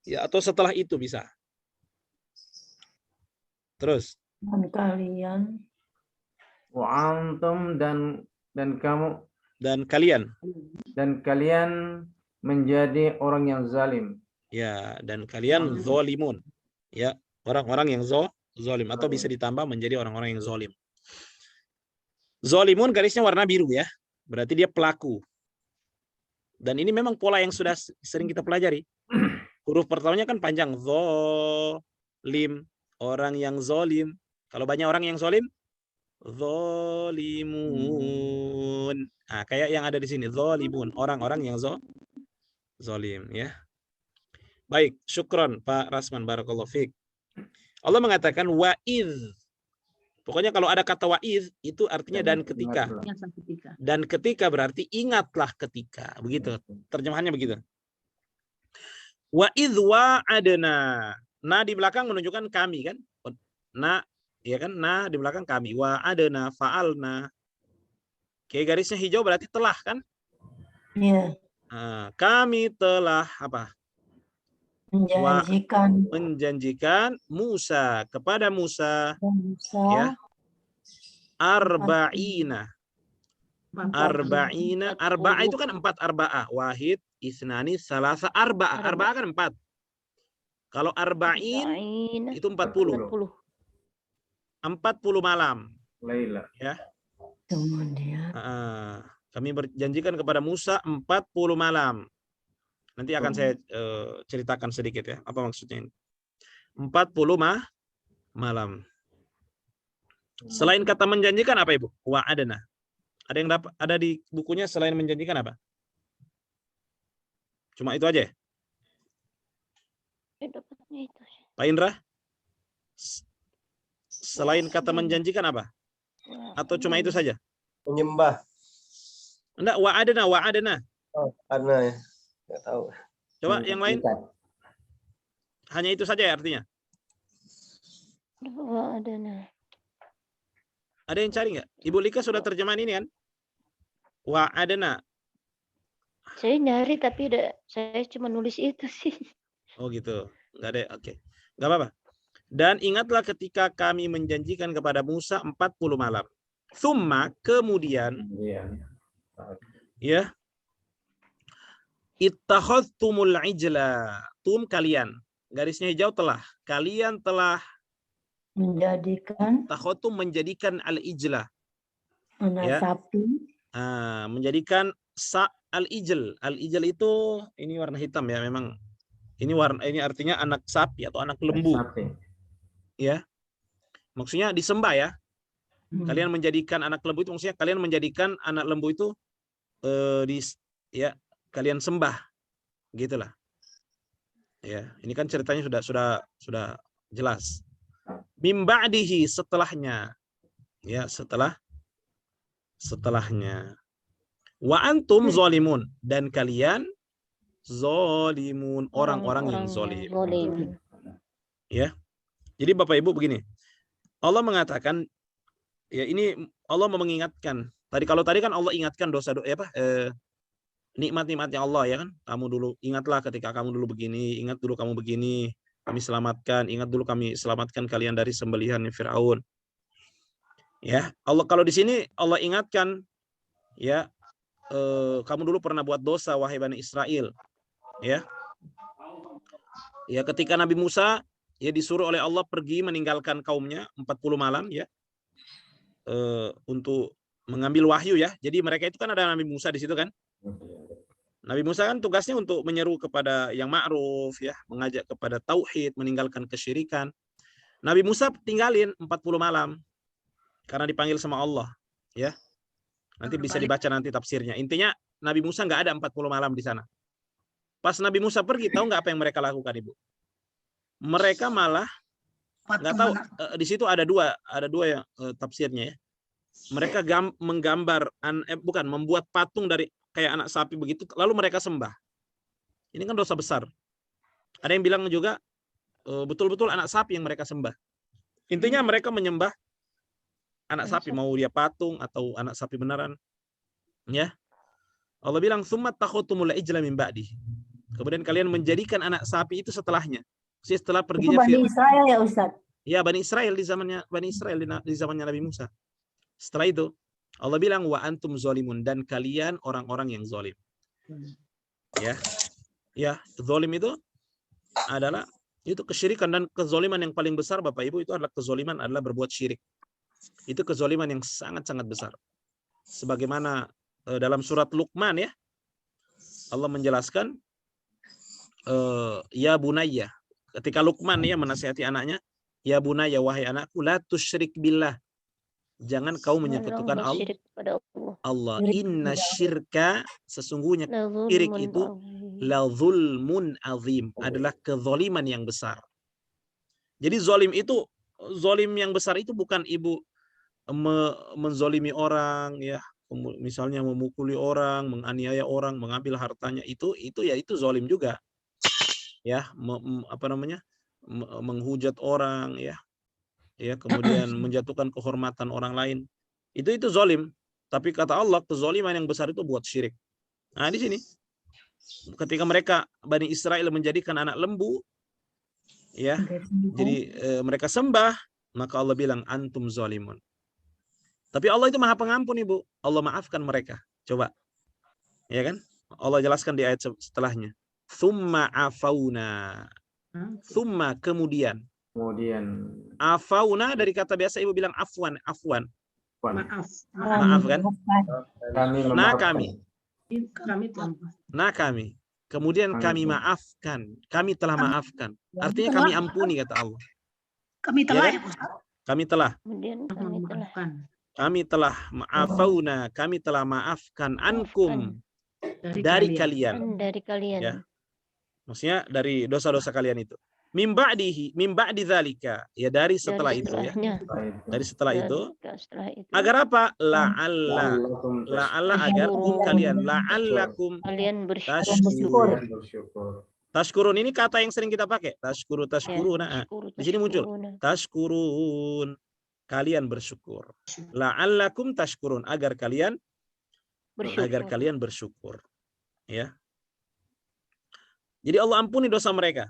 Ya, atau setelah itu bisa. Terus. Dan kalian. Wa antum, dan kamu. Dan kalian. Dan kalian menjadi orang yang zalim. Ya, dan kalian zolimun. Ya, orang-orang yang zolim, atau bisa ditambah menjadi orang-orang yang zolim. Zolimun garisnya warna biru, ya. Berarti dia pelaku. Dan ini memang pola yang sudah sering kita pelajari. Huruf pertamanya kan panjang, zolim, orang yang zolim. Kalau banyak orang yang zolim, zolimun. Nah, kayak yang ada di sini, zolimun, orang-orang yang zolim, ya. Baik, syukron Pak Rasman, barakallahu fiik. Allah mengatakan wa'idh. Pokoknya kalau ada kata wa'idh itu artinya dan ketika. Dan ketika berarti ingatlah ketika. Begitu. Terjemahannya begitu. Wa'idh wa'adna. Nah di belakang menunjukkan kami, kan? Nah, ya kan? Nah di belakang kami. Wa'adna fa'alna. Oke, garisnya hijau berarti telah, kan? Iya. Nah, kami telah apa? Menjanjikan Musa, kepada Musa. Ya. Arba'ina. Arba'a itu kan 4 arba'ah. Wahid, isnani, salasa, arba'ah. Arba'ah kan 4. Kalau arba'in itu 40. 40 malam. Laila. Ya. Kami berjanjikan kepada Musa 40 malam. Nanti akan saya ceritakan sedikit, ya. Apa maksudnya ini? 40 malam. Selain kata menjanjikan apa, Ibu? Wa'adna. Ada yang ada di bukunya selain menjanjikan apa? Cuma itu aja? Pak Indra? Selain kata menjanjikan apa? Atau cuma itu saja? Menyembah. Enggak, wa'adna. Oh, karena ya. Nggak tahu. Coba yang lain. Ikat. Hanya itu saja ya artinya. Wa'adana. Ada yang cari nggak? Ibu Lika sudah terjemahan ini kan? Wa'adna. Saya nyari tapi saya cuma nulis itu sih. Oh gitu. Nggak ada. Oke. Nggak apa-apa. Dan ingatlah ketika kami menjanjikan kepada Musa 40 malam. Thumma, kemudian, ya, ittakhadhtumul ijla. Tum kalian. Garisnya hijau telah. Kalian telah Menjadikan takhadhtum menjadikan al-ijla. anak Ya. sapi. Menjadikan al-ijl. Al-ijl itu ini warna hitam ya memang. Ini artinya anak sapi atau anak lembu. Sapi. Ya. Maksudnya disembah ya. Kalian menjadikan anak lembu itu maksudnya kalian menjadikan anak lembu itu kalian sembah. Gitulah. Ya, ini kan ceritanya sudah jelas. Mim ba'dihi setelahnya. Ya, setelahnya. Wa antum zalimun dan kalian zalimun, orang-orang yang zalim. Ya. Jadi Bapak Ibu begini. Allah mengatakan ya ini Allah mau mengingatkan. Tadi kan Allah ingatkan nikmat-nikmatnya Allah ya kan. Kamu dulu ingatlah ketika kamu dulu begini, ingat dulu kamu begini, kami selamatkan, ingat dulu kami selamatkan kalian dari sembelihan Firaun. Ya, Allah kalau di sini Allah ingatkan ya kamu dulu pernah buat dosa wahai Bani Israel. Ya. Ya ketika Nabi Musa ya disuruh oleh Allah pergi meninggalkan kaumnya 40 malam ya. Untuk mengambil wahyu ya. Jadi mereka itu kan ada Nabi Musa di situ kan. Nabi Musa kan tugasnya untuk menyeru kepada yang ma'ruf ya, mengajak kepada tauhid, meninggalkan kesyirikan. Nabi Musa tinggalin 40 malam karena dipanggil sama Allah ya. Nanti bisa dibaca nanti tafsirnya. Intinya Nabi Musa nggak ada 40 malam di sana. Pas Nabi Musa pergi, tahu nggak apa yang mereka lakukan, Ibu? Mereka malah nggak tahu. Di situ ada dua yang tafsirnya ya. Mereka membuat patung dari kayak anak sapi begitu, lalu mereka sembah. Ini kan dosa besar. Ada yang bilang juga betul-betul anak sapi yang mereka sembah. Intinya mereka menyembah anak sapi, mau dia patung atau anak sapi beneran. Ya. Allah bilang summa takhudtumul ijla min ba'di. Kemudian kalian menjadikan anak sapi itu setelahnya. Setelah perginya Bani Israel ya Ustaz? Ya, Bani Israel di zamannya Nabi Musa. Setelah itu Allah bilang wa antum zalimun dan kalian orang-orang yang zalim. Ya. Ya, zalim itu adalah itu kesyirikan dan kezaliman yang paling besar Bapak Ibu itu adalah kezaliman adalah berbuat syirik. Itu kezaliman yang sangat-sangat besar. Sebagaimana dalam surat Luqman ya. Allah menjelaskan ya bunayya. Ketika Luqman ya menasihati anaknya, ya bunayya wahai anakku la tusyrik billah. Jangan kau menyekutukan Allah. Inna syirka sesungguhnya syirik itu la zulmun azim adalah kezaliman yang besar. Jadi zalim yang besar itu bukan ibu menzalimi orang ya, misalnya memukuli orang, menganiaya orang, mengambil hartanya itu zalim juga. Ya, menghujat orang ya. Ya, kemudian menjatuhkan kehormatan orang lain. Itu zalim. Tapi kata Allah, kezaliman yang besar itu buat syirik. Nah, di sini ketika mereka Bani Israel menjadikan anak lembu ya, jadi mereka sembah, maka Allah bilang antum zalimun. Tapi Allah itu Maha Pengampun, Ibu. Allah maafkan mereka. Coba. Ya kan? Allah jelaskan di ayat setelahnya. Tsumma afauna. Tsumma kemudian. Afauna dari kata biasa Ibu bilang afwan. Maaf kan? Kami. Kemudian kami maafkan. Kami telah maafkan. Artinya kami ampuni kata Allah. Kami telah ya, Kami telah. Kami telah ma'afauna, kami telah maafkan ankum dari kalian. Dari kalian. Ya. Maksudnya dari dosa-dosa kalian itu. Mim ba'di dzalika, ya dari setelah itu ya. Dari setelah itu. Agar apa? La'alla agar kalian kalian tashkurun. bersyukur. Tashkurun ini kata yang sering kita pakai. Tashkuruna. Di sini muncul. Tashkurun. Kalian bersyukur. La'allakum tashkurun. Agar kalian bersyukur. Ya. Jadi Allah ampuni dosa mereka.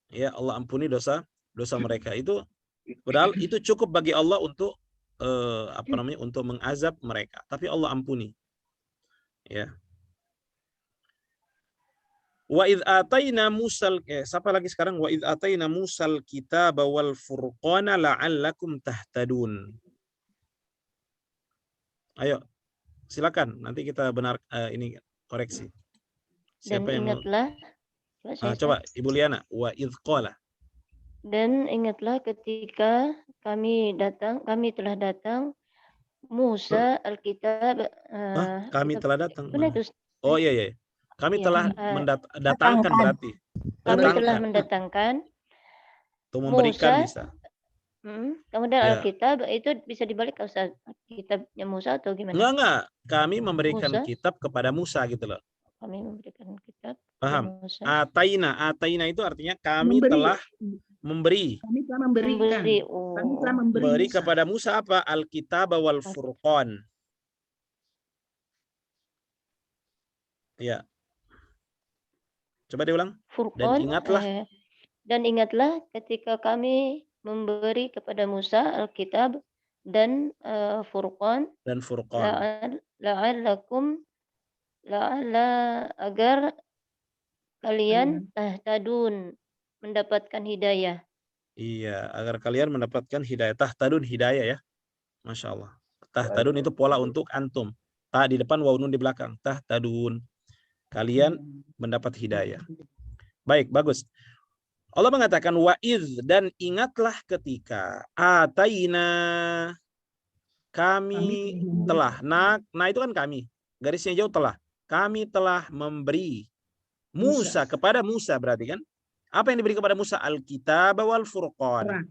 Ya, Allah ampuni dosa mereka. Itu padahal itu cukup bagi Allah untuk untuk mengazab mereka. Tapi Allah ampuni. Ya. Wa idz ataina Musal siapa lagi sekarang? Wa idz ataina Musal kitaba wal furqana la'allakum tahtadun. Ayo, silakan. Nanti kita ini koreksi. Siapa Dan yang ingatlah, coba Ibu Liana, wa idz qala. Dan ingatlah ketika kami telah datang Musa Alkitab. Kami telah datang. Benar itu. Oh iya. Kami Iya, telah datangkan berarti. Kami telah mendatangkan Untuk memberikan Musa. bisa. Kemudian Ya. Alkitab itu bisa dibalik Ustaz, kitabnya Musa atau gimana? Enggak. Kami memberikan Musa? kitab kepada Musa gitu loh. Kami memberikan kitab Paham? Musa. Ataina itu artinya kami Memberi. telah memberi. Kami telah memberikan. Memberi. Kami telah memberi Memberi Musa. kepada Musa apa? Alkitab wal furqan. Ya. Coba diulang. Furqan. ingatlah. Dan ingatlah ketika kami memberi kepada Musa Alkitab dan Furqan. Dan furqan. Agar kalian tahtadun, mendapatkan hidayah. Iya, agar kalian mendapatkan hidayah. Tahtadun hidayah ya. Masya Allah. Tahtadun itu pola untuk antum. Ta di depan, waw nun di belakang. Tahtadun. Kalian mendapat hidayah. Baik, bagus. Allah mengatakan wa'iz, dan ingatlah ketika ataina kami telah. Nah itu kan kami. Garisnya jauh telah. Kami telah memberi Musa kepada Musa, berarti kan? Apa yang diberi kepada Musa? Alkitab wal furqan.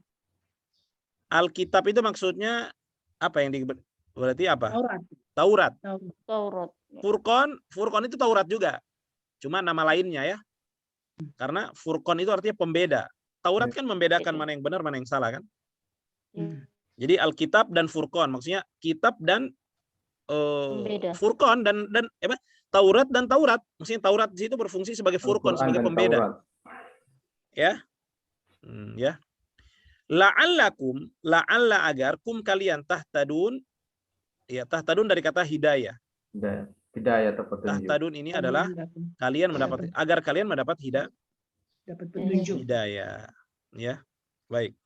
Alkitab itu maksudnya apa yang diberi? Berarti apa? Taurat. Furqan itu Taurat juga. Cuma nama lainnya ya. Karena Furqan itu artinya pembeda. Taurat kan membedakan mana yang benar, mana yang salah kan? Jadi Alkitab dan Furqan, maksudnya kitab dan Furqan dan Taurat dan Taurat. Maksudnya Taurat di situ berfungsi sebagai Furqan, sebagai pembeda. Ya. Ya. La'alla agar kalian tahtadun. Ya, tahtadun dari kata hidayah. Hidayah atau petunjuk. Tahtadun ini adalah kalian mendapat, agar kalian mendapat hidayah. Ya. Baik.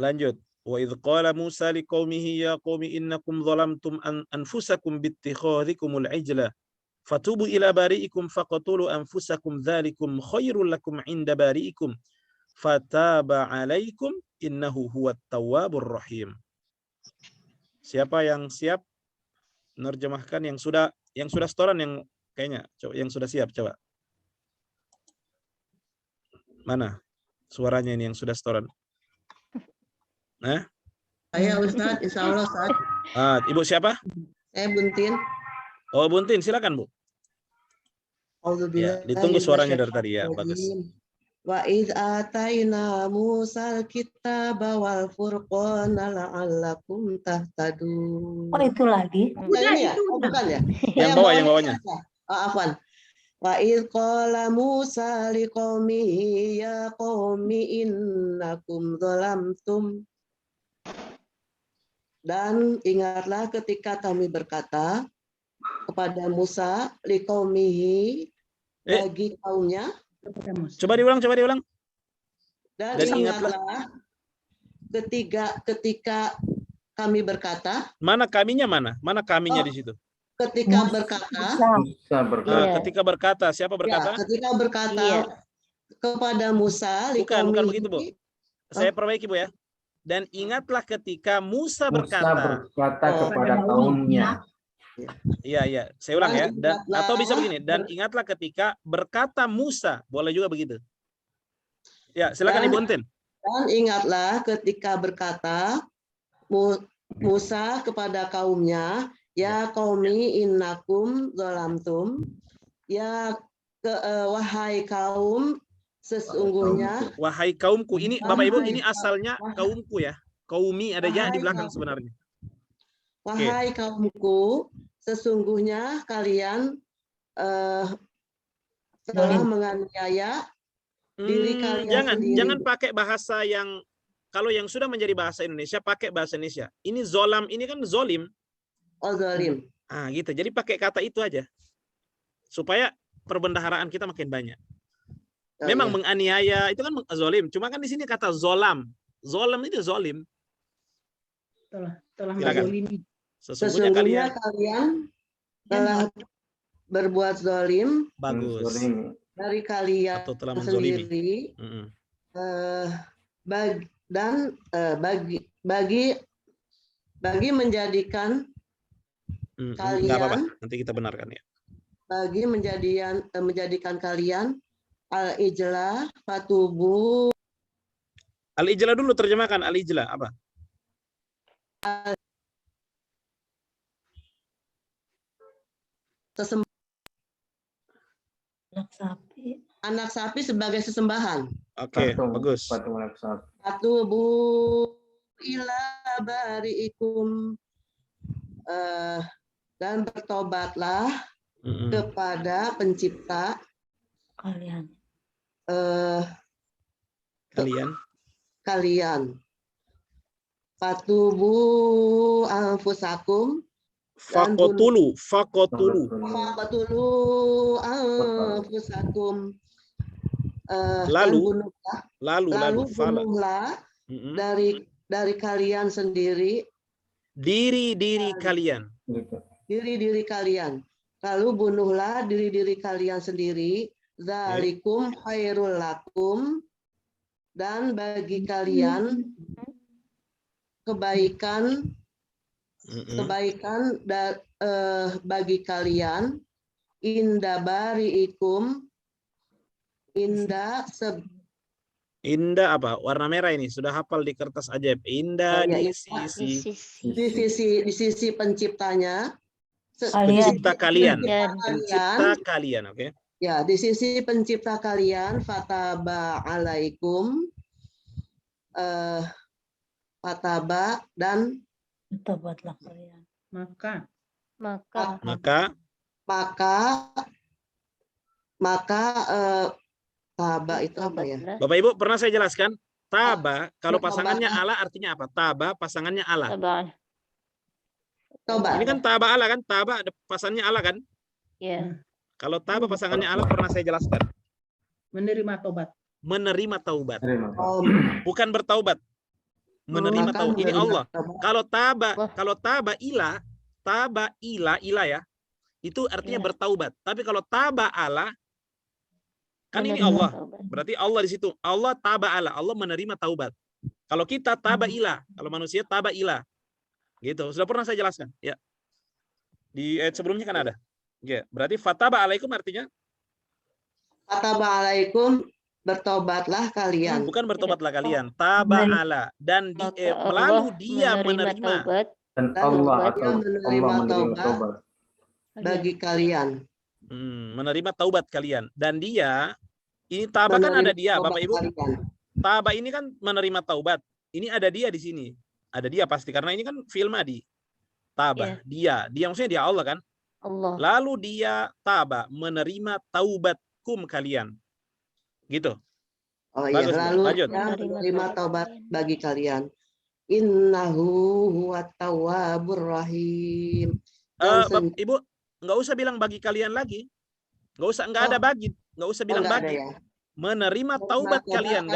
Lanjut. Wa idz qala Musa liqaumihi ya qaumi innakum zalamtum anfusakum bittikhadhikumul ijla fatubu ila bari'ikum faqtulu anfusakum dzalikum khairul lakum 'inda bari'ikum fataba 'alaikum innahu huwat tawwabur rahim. Siapa yang siap menerjemahkan, yang sudah setoran, yang kayaknya coba yang sudah siap coba. Mana suaranya ini yang sudah setoran? Nah, Saya Ustadz, insya Allah Ustadz. Ibu siapa? Saya Buntin. Oh, Buntin, silakan Bu. Ya, ditunggu suaranya dari tadi ya, bagus. Wa idz ataina Musal kitaba wal furqana la'allakum tahtadun. Oh, itu lagi. Yang ini ya? Oh, bukan ya? Yang bawahnya. Afwan. Wa idz qala Musa liqaumihi ya qaumi innakum zalamtum. Dan ingatlah ketika kami berkata kepada Musa liqaumihi, bagi kaumnya. Coba diulang. Dan ingatlah ketika kami berkata. Mana kaminya mana? Mana kaminya di situ? Ketika berkata. Ketika berkata, siapa berkata? Ya, ketika berkata kepada Musa. Bukan begitu Bu. Saya perbaiki Bu ya. Dan ingatlah ketika Musa berkata kepada kaumnya. Iya. Saya ulang ya. Atau bisa begini. Dan ingatlah ketika berkata Musa. Boleh juga begitu. Ya, silakan Ibu Entin. Dan ingatlah ketika berkata Musa kepada kaumnya, ya qaumi innakum zalamtum, ya wahai kaum, sesungguhnya Wahai kaumku, ini Bapak Ibu, ini Wahai asalnya kaumku ya. Kaumi ada ya di belakang sebenarnya. wahai kaumku, sesungguhnya kalian telah menganiaya diri kalian sendiri. Jangan pakai bahasa yang, kalau yang sudah menjadi bahasa Indonesia, pakai bahasa Indonesia. Ini zolam, ini kan zolim. Oh, zalim. Ah, gitu. Jadi pakai kata itu aja. Supaya perbendaharaan kita makin banyak. Oh, Memang iya. menganiaya itu kan zolim. Cuma kan di sini kata zolam. Zolam itu zolim. Telah Silakan. menzolimi. Sesungguhnya kalian telah berbuat zalim bagus. dari kalian Atau telah menzolimi. sendiri, bagi menjadikan Nggak apa-apa, nanti kita benarkan ya. bagi menjadikan kalian al-ijlah fatubu Al-ijlah dulu terjemahkan, al-ijlah apa? anak sapi sebagai sesembahan. Oke, bagus. Fatubu ila bari'ikum, dan bertobatlah kepada pencipta kalian. Fatubu anfusakum, Fakotulu anfusakum, lalu bunuhlah dari kalian sendiri diri kalian. Diri kalian. Lalu bunuhlah diri kalian sendiri. Zalikum khairul lakum, dan bagi kalian kebaikan bagi kalian, inda bari'ikum, inda apa? Warna merah ini sudah hafal di kertas ajaib. Indah di sisi penciptanya. Pencipta kalian. Oke. Ya, di sisi pencipta kalian, fataba alaikum, fataba, dan bertobatlah kalian. Maka taba itu apa ya? Bapak Ibu, pernah saya jelaskan? Taba, kalau pasangannya Allah artinya apa? Taba, pasangannya Allah. Tobat. Ini kan taba Allah kan? Taba ada pasangannya Allah kan? Iya. Kalau taba pasangannya Allah pernah saya jelaskan. Menerima taubat. Menerima taubat. Bukan bertaubat. Menerima taubat. Ini Allah. Kalau taba ilah ya. Itu artinya bertaubat. Tapi kalau taba Allah, kan ini Allah. Berarti Allah di situ. Allah taba Allah. Allah menerima taubat. Kalau kita taba ilah. Kalau manusia taba ilah. Gitu. Sudah pernah saya jelaskan. Ya. Di ayat sebelumnya kan ada. Ya. Berarti fataba alaikum artinya? Fataba alaikum, bertobatlah kalian. Bukan bertobatlah kalian. Taba ala. Dan lalu dia menerima. Dan Allah menerima taubat bagi kalian. Menerima taubat kalian. Dan dia, ini taba kan ada dia, Bapak Ibu. Taba ini kan menerima taubat. Ini ada dia di sini. Ada dia pasti, karena ini kan fi'il madi. Taba, dia maksudnya dia Allah kan? Allah. Lalu dia taba, menerima taubatkum kalian. Gitu. Oh iya, bagus, lalu lanjut. dia menerima taubat bagi kalian. Innahu huwat tawwabur rahim. Ibu, nggak usah bilang bagi kalian lagi. Nggak ada bagi. Nggak usah bilang bagi. Ya. Menerima taubat kalian.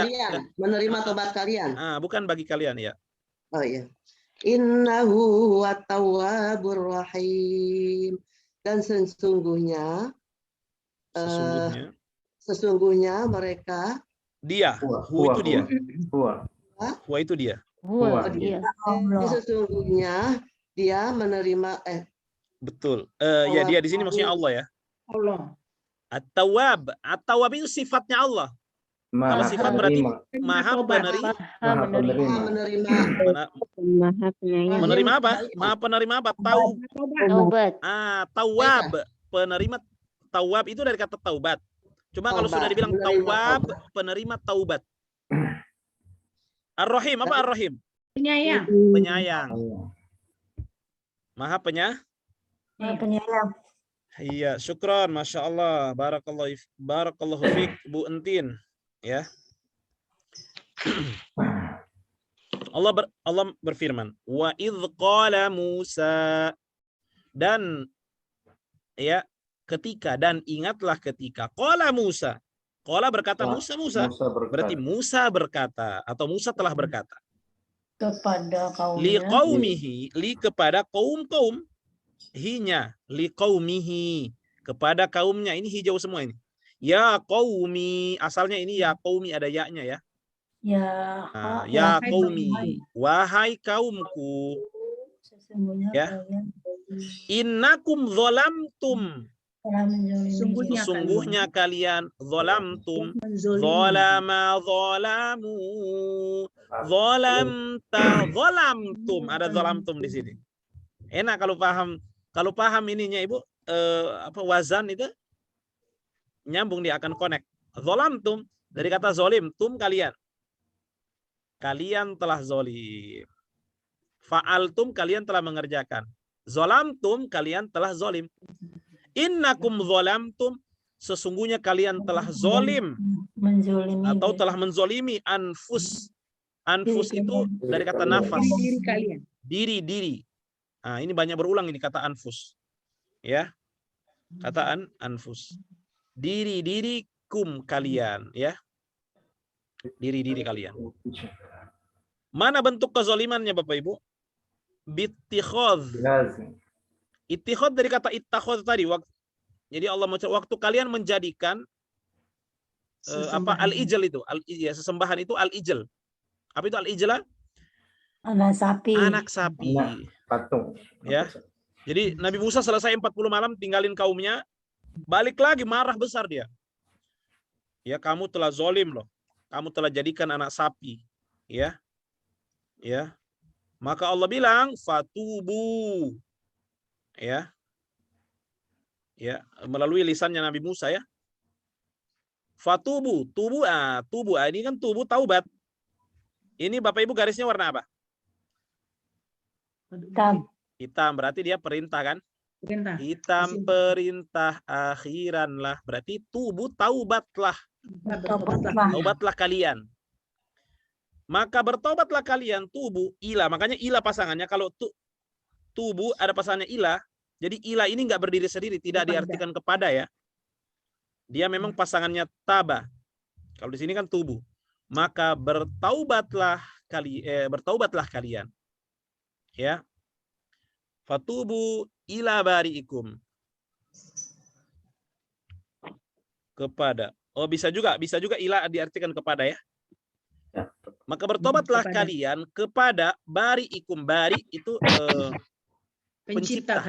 Menerima taubat kalian. Bukan bagi kalian ya. Oh iya. Innahu huwat tawwabur rahim. Dan sesungguhnya mereka, dia, itu dia. Huwa itu dia. Sesungguhnya dia menerima betul. Ya dia di sini maksudnya Allah ya. Allah. At-Tawwab. At-Tawwab itu sifatnya Allah. Kalau sifat berarti maha penerima. Maha penerima. Menerima. Menerima apa? Maha penerima apa? Taubat. Tawab. Penerima tawab itu dari kata taubat. Cuma kalau sudah dibilang tawab, penerima taubat. Ar-Rahim, apa Ar-Rahim? Penyayang. Penyayang. Maha Penyayang. Iya, syukron, masya Allah, barakallahu fiik, Bu Entin, ya. Allah berfirman, wa idh qala Musa, dan ya ketika, dan ingatlah ketika qala Musa. Qala berkata Musa. Berarti Musa berkata atau Musa telah berkata Kepada li kaumnya. qaumihi, li kepada kaum, hinya li qaumihi, kepada kaumnya. Ini hijau semua ini. Ya qaumi, asalnya ini ya qaumi, ada ya-nya ya. Ya qaumi, wahai kaumku. Sesungguhnya Ya. kalian Innakum zalamtum, telah menzalimi sesungguhnya kalian zalamtum, Menzolimi. zalama zalamu, zalamta zalamtum, ada zalamtum di sini. Enak kalau paham ininya Ibu, wazan itu nyambung, dia akan connect. Zalamtum dari kata zolim, tum kalian telah zolim. Fa'altum kalian telah mengerjakan. Zalamtum kalian telah zolim. Innakum zalamtum, sesungguhnya kalian telah zolim atau telah menzolimi anfus. Anfus itu dari kata nafas. Diri kalian. Diri. Nah, ini banyak berulang ini kata anfus. Ya. Kata anfus. Diri-dirikum kalian, ya. Diri-diri kalian. Mana bentuk kezolimannya Bapak Ibu? Bittikhadz. Ittikhadz dari kata ittakhadz tadi. Jadi Allah waktu kalian menjadikan al-ijl itu, sesembahan itu al-ijl. Apa itu al-ijl? Anak sapi. Patung. Ya. Jadi Nabi Musa selesai 40 malam tinggalin kaumnya, balik lagi marah besar dia. Ya, kamu telah zolim loh. Kamu telah jadikan anak sapi. Ya. Ya. Maka Allah bilang fatubu. Ya. Ya, melalui lisannya Nabi Musa ya. Fatubu, tubu ini kan tubu taubat. Ini Bapak Ibu garisnya warna apa? Hitam, berarti dia perintah kan? Perintah. Hitam perintah akhiran lah. Berarti tubu taubatlah. Taubatlah kalian. Maka bertobatlah kalian, tubu, ila. Makanya ila pasangannya. Kalau tubu ada pasangannya ila. Jadi ila ini nggak berdiri sendiri, tidak diartikan kepada ya. Dia memang pasangannya taba. Kalau di sini kan tubu. Maka bertaubatlah kalian. Ya. Fatubu ila bari'ikum. Kepada. Oh, bisa juga ila diartikan kepada ya. Maka bertobatlah kalian kepada bari'ikum. Bari itu pencipta.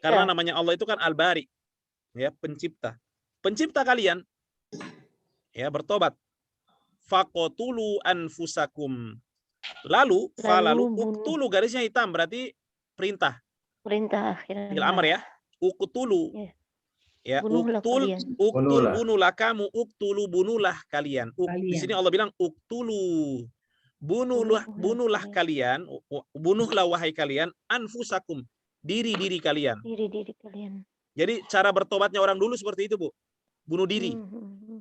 Karena namanya Allah itu kan Al-Bari. Ya, pencipta. Pencipta kalian. Ya, bertobat. Faqtulu anfusakum. Lalu uktulu garisnya hitam berarti perintah. Perintah akhirnya. Fil amr ya. Uktulu. Ya, bunuhlah kamu, bunuhlah kalian. Di sini Allah bilang uktulu. Bunuhlah kalian, bunuhlah wahai kalian anfusakum, diri-diri kalian. Diri-diri kalian. Jadi cara bertobatnya orang dulu seperti itu, Bu. Bunuh diri.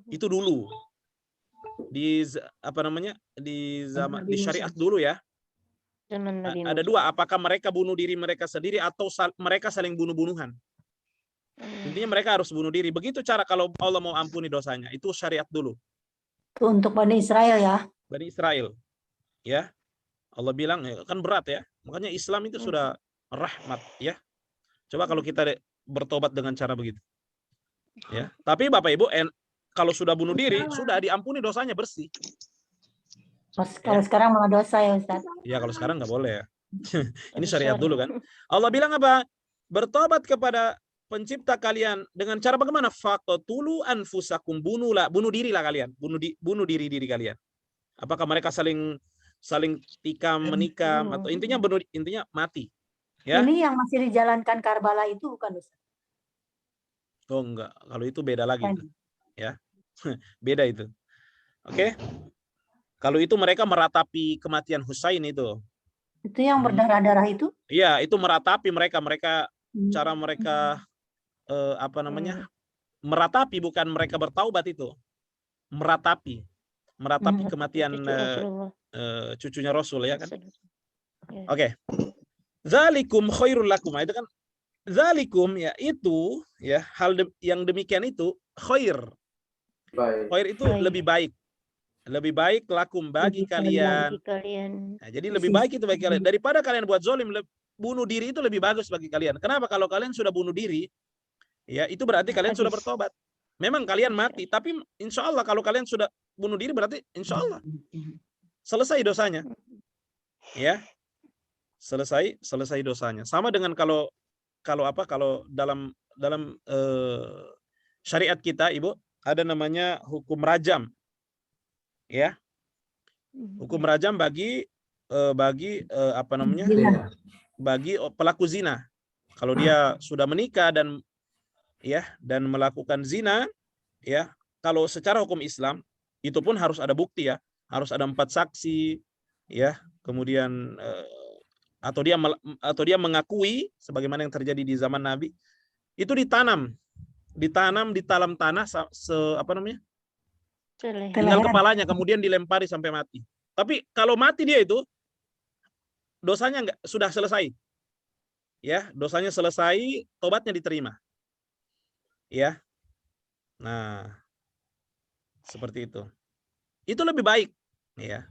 Itu dulu. Di di syariat dulu ya. Ada dua, apakah mereka bunuh diri mereka sendiri atau mereka saling bunuh-bunuhan. Intinya mereka harus bunuh diri. Begitu cara kalau Allah mau ampuni dosanya. Itu syariat dulu. Itu untuk Bani Israel ya. Bani Israel. Ya. Allah bilang kan berat ya. Makanya Islam itu sudah rahmat ya. Coba kalau kita bertobat dengan cara begitu. Ya. Tapi Bapak Ibu kalau sudah bunuh diri sudah diampuni dosanya, bersih. Kalau sekarang malah dosa ya Ustaz. Ya kalau sekarang nggak boleh ya. Ini syariat dulu kan. Allah bilang apa? Bertobat kepada pencipta kalian dengan cara bagaimana? Faqtulu anfusakum, bunuh dirilah kalian, bunuh diri kalian. Apakah mereka saling tikam, menikam, atau intinya mati. Ya. Ini yang masih dijalankan Karbala itu bukan, Ustaz? Oh enggak, kalau itu beda lagi. Ya. Beda itu. Oke. Kalau itu mereka meratapi kematian Husain itu. Itu yang berdarah-darah itu? Iya, itu meratapi mereka cara mereka meratapi, bukan mereka bertaubat itu. Meratapi kematian cucunya Rasul, ya kan? Oke. Zalikum khairul lakum. Itu kan zalikum, ya itu, ya hal yang demikian itu khair. Khair itu lebih baik. Lebih baik lakum bagi kalian. Nah, jadi lebih baik itu bagi kalian daripada kalian buat zolim. Bunuh diri itu lebih bagus bagi kalian. Kenapa? Kalau kalian sudah bunuh diri, ya itu berarti kalian sudah bertobat. Memang kalian mati, tapi insya Allah kalau kalian sudah bunuh diri berarti insya Allah selesai dosanya. Ya, selesai dosanya. Sama dengan kalau dalam syariat kita, Ibu, ada namanya hukum rajam. Ya, hukum rajam bagi bagi pelaku zina. Kalau dia sudah menikah dan melakukan zina, ya, kalau secara hukum Islam itu pun harus ada bukti, ya, harus ada 4 saksi, ya, kemudian atau dia mengakui sebagaimana yang terjadi di zaman Nabi, itu ditanam di dalam tanah tinggal kepalanya, kemudian dilempari sampai mati. Tapi kalau mati dia itu dosanya sudah selesai. Ya, dosanya selesai, tobatnya diterima. Ya. Nah, seperti itu. Itu lebih baik, ya.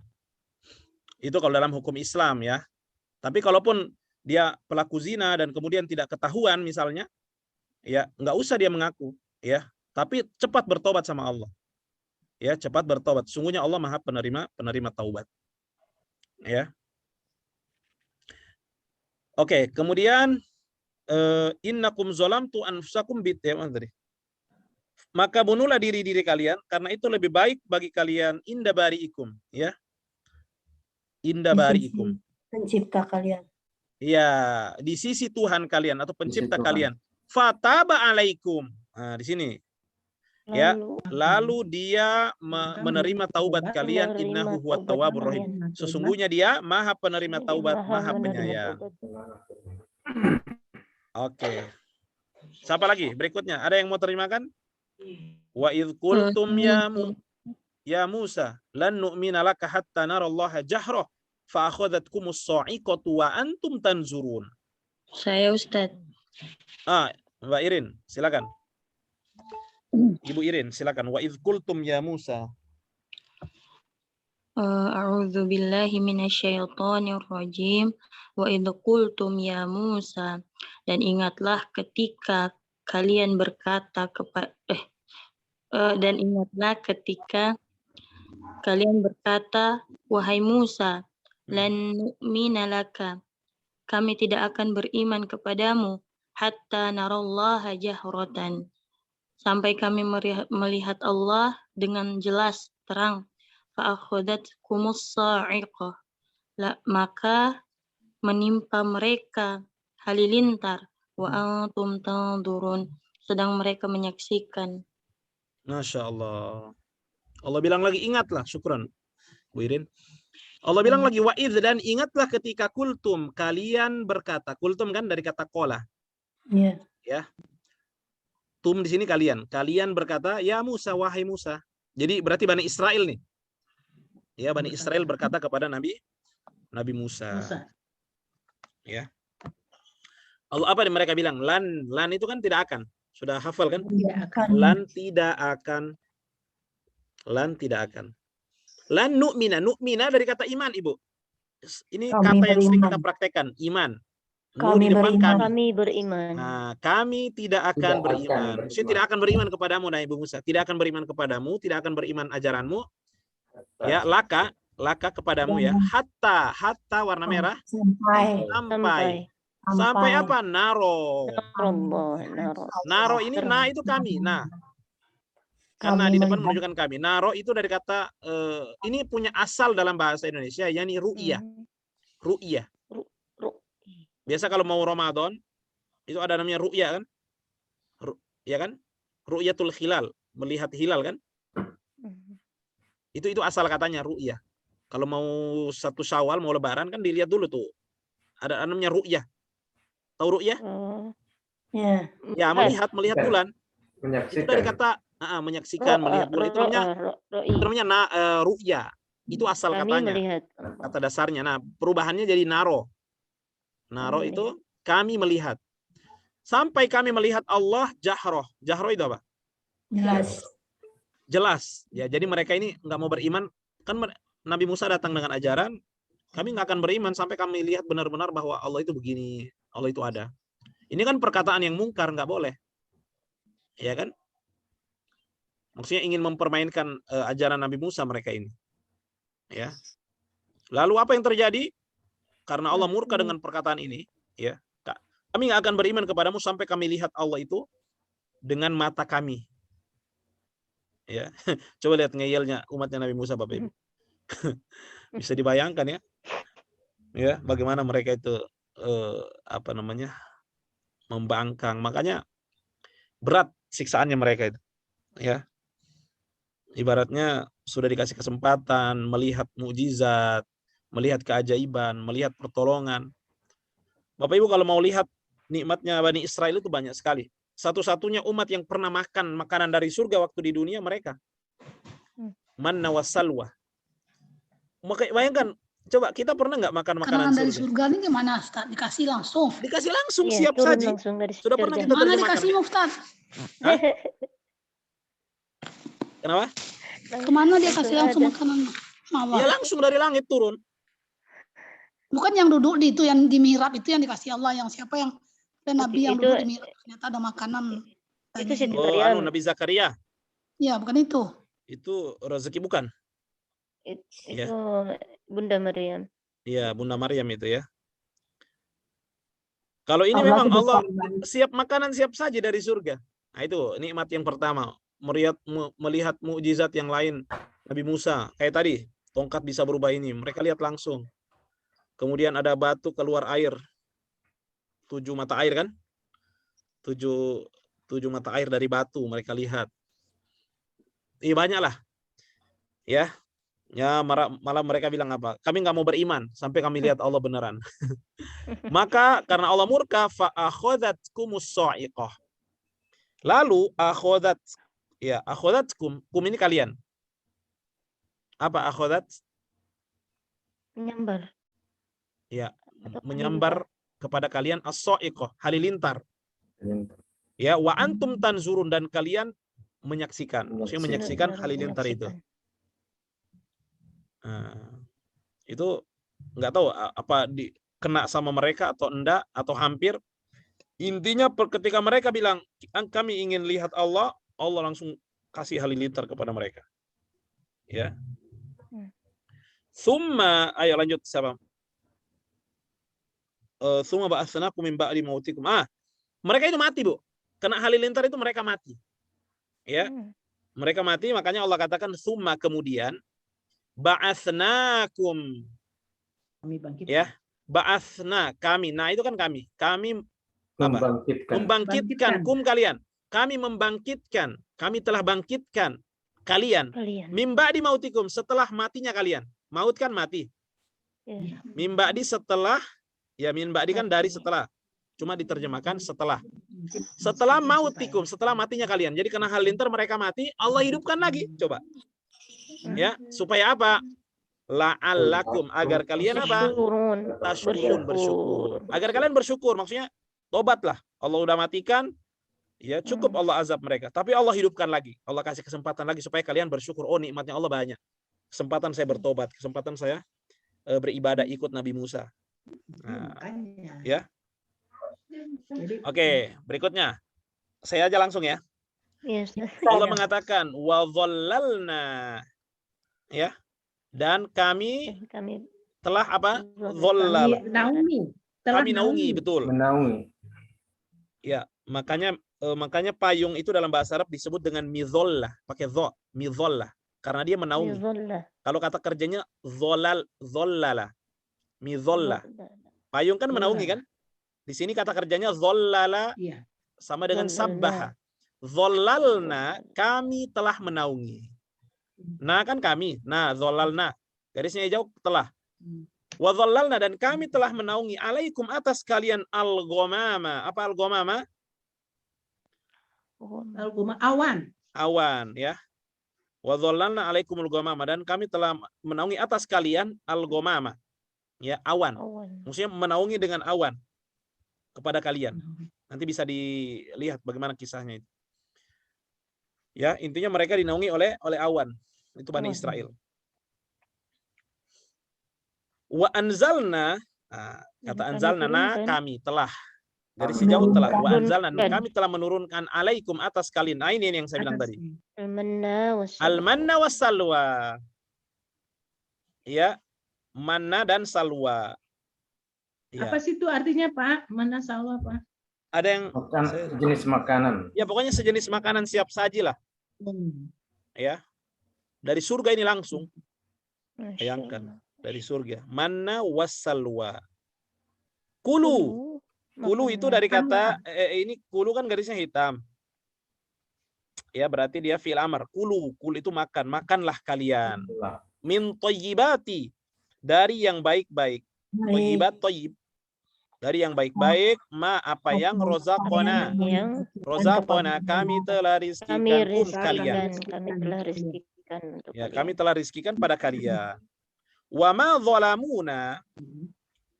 Itu kalau dalam hukum Islam, ya. Tapi kalaupun dia pelaku zina dan kemudian tidak ketahuan misalnya, ya, nggak usah dia mengaku, ya. Tapi cepat bertobat sama Allah. Ya, cepat bertobat. Sungguhnya Allah Maha penerima taubat. Ya. Oke, kemudian innakum zalamtu anfusakum maka bunuhlah diri kalian karena itu lebih baik bagi kalian inda bariikum, ya. Inda bariikum. Pencipta kalian. Ya, di sisi Tuhan kalian atau pencipta kalian. Fataba alaikum. Nah, di sini. Ya, lalu dia menerima taubat kalian, innahu huwat tawwabur rahim. Sesungguhnya dia Maha penerima taubat, Maha penyayang. Oke. Siapa lagi? Berikutnya, ada yang mau terimakan? Wa idz qultum ya Musa lan nu'mina laka hatta narallaha jahra fa akhadhatkumus sa'iqatu wa antum tanzurun. Saya, Ustaz. Mbak Irin, silakan. Ibu Irin, silakan. Wa idz qultum ya Musa. A'udzu billahi minasyaitonir rajim. Wa idz qultum ya Musa, dan ingatlah ketika kalian berkata wahai Musa, lan nu'mina laka, kami tidak akan beriman kepadamu hatta narallaha jahratan, sampai kami melihat Allah dengan jelas terang. Fa'akhadatkumus sa'iqah, maka menimpa mereka halilintar. Wa antum tanzurun, sedang mereka menyaksikan. Masya Allah. Allah bilang lagi, ingatlah, syukran Bu Irin. Allah bilang lagi, wa idz, dan ingatlah ketika kultum, kalian berkata. Kultum kan dari kata qala. Iya. Ya. Tum di sini kalian berkata, ya Musa, wahai Musa. Jadi berarti Bani Israel nih. Ya, Bani Israel berkata kepada Nabi Musa. Ya. Allah, apa yang mereka bilang? Lan itu kan tidak akan. Sudah hafal kan? Lan tidak akan. Lan nu'mina dari kata iman, Ibu. Ini kami kata yang sering kita praktekkan, iman. Kami beriman. Nah, kami tidak akan beriman. Maksudnya tidak akan beriman kepadamu, nah Ibu Musa. Tidak akan beriman kepadamu, tidak akan beriman ajaranmu. Ya, laka kepadamu, ya. Hatta warna merah. Sampai apa? Naro. Naro ini na itu kami. Nah, karena di depan menunjukkan kami. Naro itu dari kata ini punya asal dalam bahasa Indonesia, yakni ru'yah. Ru'yah. Biasa kalau mau Ramadan itu ada namanya ru'yah kan? Ya kan? Ru'yatul hilal, melihat hilal kan? Itu asal katanya ru'yah. Kalau mau 1 Syawal mau lebaran kan dilihat dulu tuh. Ada namanya ru'yah. Tahu ru'yah? Ya, melihat bulan. Itu dari kata menyaksikan, melihat bulan itu namanya ru'yah. Itu asal katanya. Kata dasarnya. Nah, perubahannya jadi naro. Naro itu kami melihat. Sampai kami melihat Allah jahroh. Jahroh itu apa? Jelas. Ya, jadi mereka ini nggak mau beriman. Kan Nabi Musa datang dengan ajaran, kami nggak akan beriman sampai kami lihat benar-benar bahwa Allah itu begini, Allah itu ada. Ini kan perkataan yang mungkar, nggak boleh. Ya kan? Maksudnya ingin mempermainkan ajaran Nabi Musa mereka ini. Ya. Lalu apa yang terjadi? Karena Allah murka dengan perkataan ini, ya. Kami nggak akan beriman kepadamu sampai kami lihat Allah itu dengan mata kami. Ya, coba lihat ngeyelnya umatnya Nabi Musa, Bapak Ibu. Bisa dibayangkan ya, ya bagaimana mereka itu membangkang. Makanya berat siksaannya mereka itu, ya. Ibaratnya sudah dikasih kesempatan melihat mukjizat, melihat keajaiban, melihat pertolongan. Bapak Ibu kalau mau lihat nikmatnya Bani Israel itu banyak sekali. Satu-satunya umat yang pernah makan makanan dari surga waktu di dunia mereka. Manna wassalwa. Maka bayangkan, coba kita pernah nggak makan makanan dari surga? surga ini gimana, Ustaz? Dikasih langsung? Dikasih langsung, siap saji. Sudah pernah kita Mana terjemahkan? dikasihnya, Ustaz? Kenapa? Kemana dia kasih langsung makanan? Ya langsung dari langit turun. Bukan yang duduk di itu, yang di mihrab itu yang dikasih Allah, yang siapa yang dan Nabi yang duduk di mihrab ternyata ada makanan. Oh, Nabi Zakaria. Ya, bukan itu. Itu rezeki bukan? Itu Bunda Maryam. Iya, Bunda Maryam itu ya. Kalau ini memang Allah siap makanan, siap saja dari surga. Nah itu nikmat yang pertama. Melihat mukjizat yang lain. Nabi Musa, kayak tadi, tongkat bisa berubah ini. Mereka lihat langsung. Kemudian ada batu keluar air. 7 mata air kan? 7 mata air dari batu mereka lihat. Banyak lah. Ya. Ya, malah mereka bilang apa? Kami nggak mau beriman sampai kami lihat Allah beneran. Maka karena Allah murka, fa'akhodatkumus so'iqah. Lalu akhodatkum, kum ini kalian. Apa akhodat? Menyambar. Ya, menyambar kepada kalian as-so'iqah, halilintar. Ya, wa antum tanzurun, dan kalian menyaksikan. Maksudnya menyaksikan halilintar itu. Itu nggak tahu apa kena sama mereka atau enggak atau hampir. Intinya ketika mereka bilang kami ingin lihat Allah, Allah langsung kasih halilintar kepada mereka. Ya. Summa, ayo lanjut siapa? Summa ba'atsnakum min ba'di mautikum. Mereka itu mati, Bu. Kena halilintar itu mereka mati. Ya. Mereka mati, makanya Allah katakan summa, kemudian ba'atsnakum. Ya, ba'atsna, kami. Nah, itu kan kami. Kami membangkitkan kum kalian. Kami membangkitkan. Kami telah bangkitkan kalian. Mimba di mautikum, setelah matinya kalian. Maut kan mati. Mimba di setelah, ya mimba di kan dari setelah. Cuma diterjemahkan setelah. Setelah mautikum, setelah matinya kalian. Jadi kena halilintar mereka mati, Allah hidupkan lagi. Coba. Ya, supaya apa? La'allakum, agar kalian apa? Tashkurun, bersyukur. Agar kalian bersyukur, maksudnya tobatlah. Allah udah matikan, ya cukup Allah azab mereka. Tapi Allah hidupkan lagi. Allah kasih kesempatan lagi supaya kalian bersyukur. Oh, nikmatnya Allah banyak. Kesempatan saya bertobat, kesempatan saya beribadah ikut Nabi Musa. Nah, ya. Oke, berikutnya. Saya aja langsung ya. Allah mengatakan wa dhallalna, ya, dan kami telah apa? Dhallal. Telah kami naungi, betul. Menaungi. Ya, makanya payung itu dalam bahasa Arab disebut dengan mizollah, pakai dha, mizollah, karena dia menaungi. Mizollah. Kalau kata kerjanya zollala, mizollah. Payung kan menaungi kan? Di sini kata kerjanya zollala Iya. sama dengan Zollalna. sabbaha. Zollalna, kami telah menaungi. Nah kan kami, nah zollalna, garisnya hijau telah. Wa zallalna, dan kami telah menaungi alaikum atas kalian al-ghamama. Apa al-ghamama? Awan. Awan, ya. Wa zallalna alaikum al-ghamama, dan kami telah menaungi atas kalian al-ghamama. Ya, awan. Maksudnya menaungi dengan awan kepada kalian. Nanti bisa dilihat bagaimana kisahnya itu. Ya, intinya mereka dinaungi oleh awan. Itu Bani Israel. Wa anzalna, kata anzalna, kami telah, dari sejauh telah. Wa anzalna, kami telah menurunkan alaikum atas kalian. Nah, ini yang saya bilang tadi. Al-manna wassalwa. Ya, manna dan salwa. Ya. Apa sih itu artinya, Pak? Manna salwa, Pak? Ada yang jenis makanan. Ya, pokoknya sejenis makanan siap saji lah. Ya. Dari surga ini langsung. Bayangkan. Dari surga. Manna wassalwa. Kulu. Kulu itu dari kata, ini kulu kan garisnya hitam. Ya, berarti dia fi'il amr. Kulu. Kulu itu makan. Makanlah kalian. Min thayyibati. Dari yang baik-baik. Thayyibat, thayyib. Dari yang baik-baik, apa yang rozaqona. Rozaqona, kami telah rizkikan kalian. Kami telah rizkikan untuk ya, kalian. kami telah rizkikan pada kalian. Wa ma zalamuna,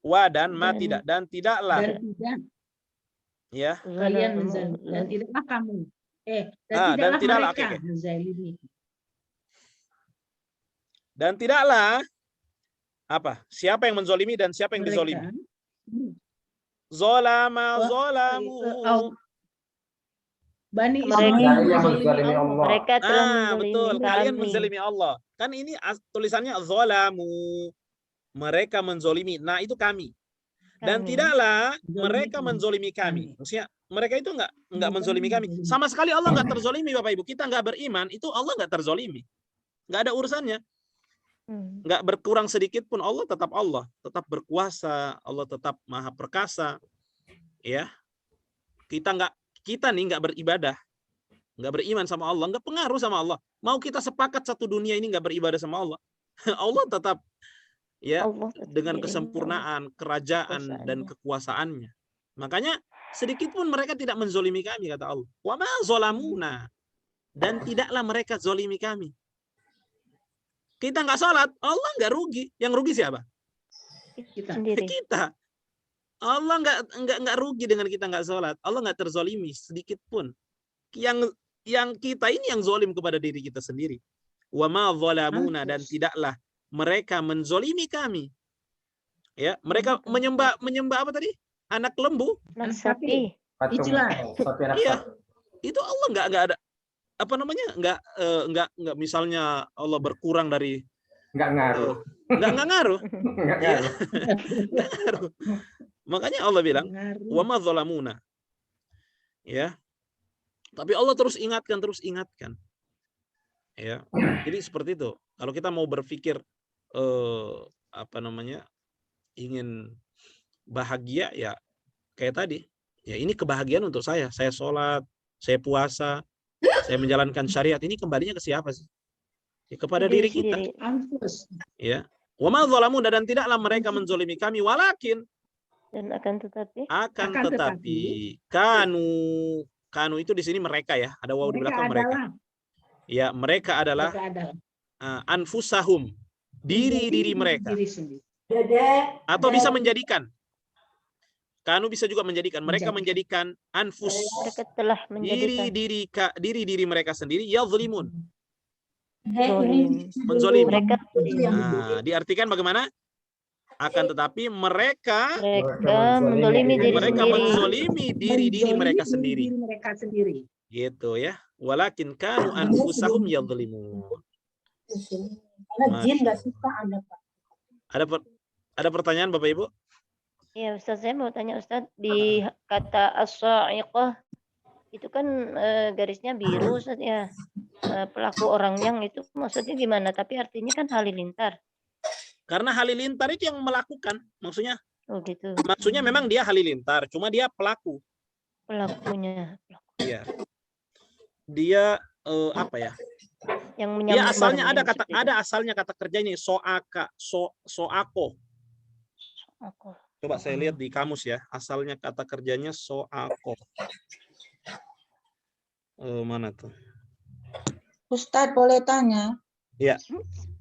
wa dan ma tidak, dan tidaklah. Dan tidak. Ya. Kalian menzalimi, dan tidaklah kamu. Dan tidaklah mereka menzalimi. Dan tidaklah apa? Siapa yang menzolimi dan siapa yang dizolimi? Zolama, zolamu. Bani mereka telah menzalimi betul. kami. Kalian menzalimi Allah. Kan ini tulisannya zolamu. Mereka menzolimi. Nah, itu kami. Dan tidaklah mereka menzolimi kami. Maksudnya mereka itu enggak menzolimi kami. Sama sekali Allah enggak terzolimi, Bapak Ibu. Kita enggak beriman, itu Allah enggak terzolimi. Enggak ada urusannya. Enggak berkurang sedikit pun, Allah tetap Allah, tetap berkuasa, Allah tetap maha perkasa. Ya. Kita nih enggak beribadah, enggak beriman sama Allah, enggak pengaruh sama Allah. Mau kita sepakat satu dunia ini enggak beribadah sama Allah, Allah tetap ya dengan kesempurnaan kerajaan dan kekuasaannya. Makanya sedikit pun mereka tidak menzolimi kami, kata Allah. Wa ma zolamuna, dan tidaklah mereka zolimi kami. Kita nggak sholat, Allah nggak rugi. Yang rugi siapa? Kita. Allah nggak rugi dengan kita nggak sholat. Allah nggak terzolimi sedikit pun. Yang kita ini yang zolim kepada diri kita sendiri. Wa ma zalamuna, dan tidaklah mereka menzolimi kami. Ya, mereka menyembah apa tadi? Anak lembu? Sapi. Iya. Itu Allah nggak ada apa namanya, nggak misalnya Allah berkurang dari nggak ngaruh. Nggak ngaruh. Makanya Allah bilang wa ma zalamuna. Ya. Tapi Allah terus ingatkan. Ya. Jadi seperti itu. Kalau kita mau berpikir apa namanya, ingin bahagia, ya kayak tadi. Ya, ini kebahagiaan untuk saya. Saya sholat, saya puasa, saya menjalankan syariat, ini kembalinya ke siapa sih? Ya, kepada diri kita. Ya. Wa ma zalamuna, dan tidaklah mereka menzolimi kami, walakin, dan akan tetapi kanu itu di sini mereka, ya, ada waw di belakang mereka. Ya, mereka adalah anfusahum, diri mereka. Atau bisa menjadikan. Kanu bisa juga menjadikan. Mereka menjadikan anfus, mereka telah menjadikan diri mereka sendiri, yazlimun, menzolimi. Mereka diartikan bagaimana? Akan tetapi mereka menzolimi diri mereka sendiri. Gitu ya. Walakin kanu anfusahum yazlimun. Karena jin nggak suka ada, Pak. Ada pertanyaan Bapak Ibu? Ya Ustaz, saya mau tanya Ustaz, di kata as-sa'iqah itu kan garisnya biru Ustaz ya. Pelaku orang yang itu maksudnya gimana? Tapi artinya kan halilintar. Karena halilintar itu yang melakukan, maksudnya. Oh gitu. Maksudnya memang dia halilintar, cuma dia pelaku. Pelakunya. Iya. Dia apa ya? Yang Dia menyambar. asalnya ada asalnya kata kerjanya soaka, soako. Aku. Coba saya lihat di kamus ya, asalnya kata kerjanya soako. Mana tuh? Ustadz boleh tanya? Iya.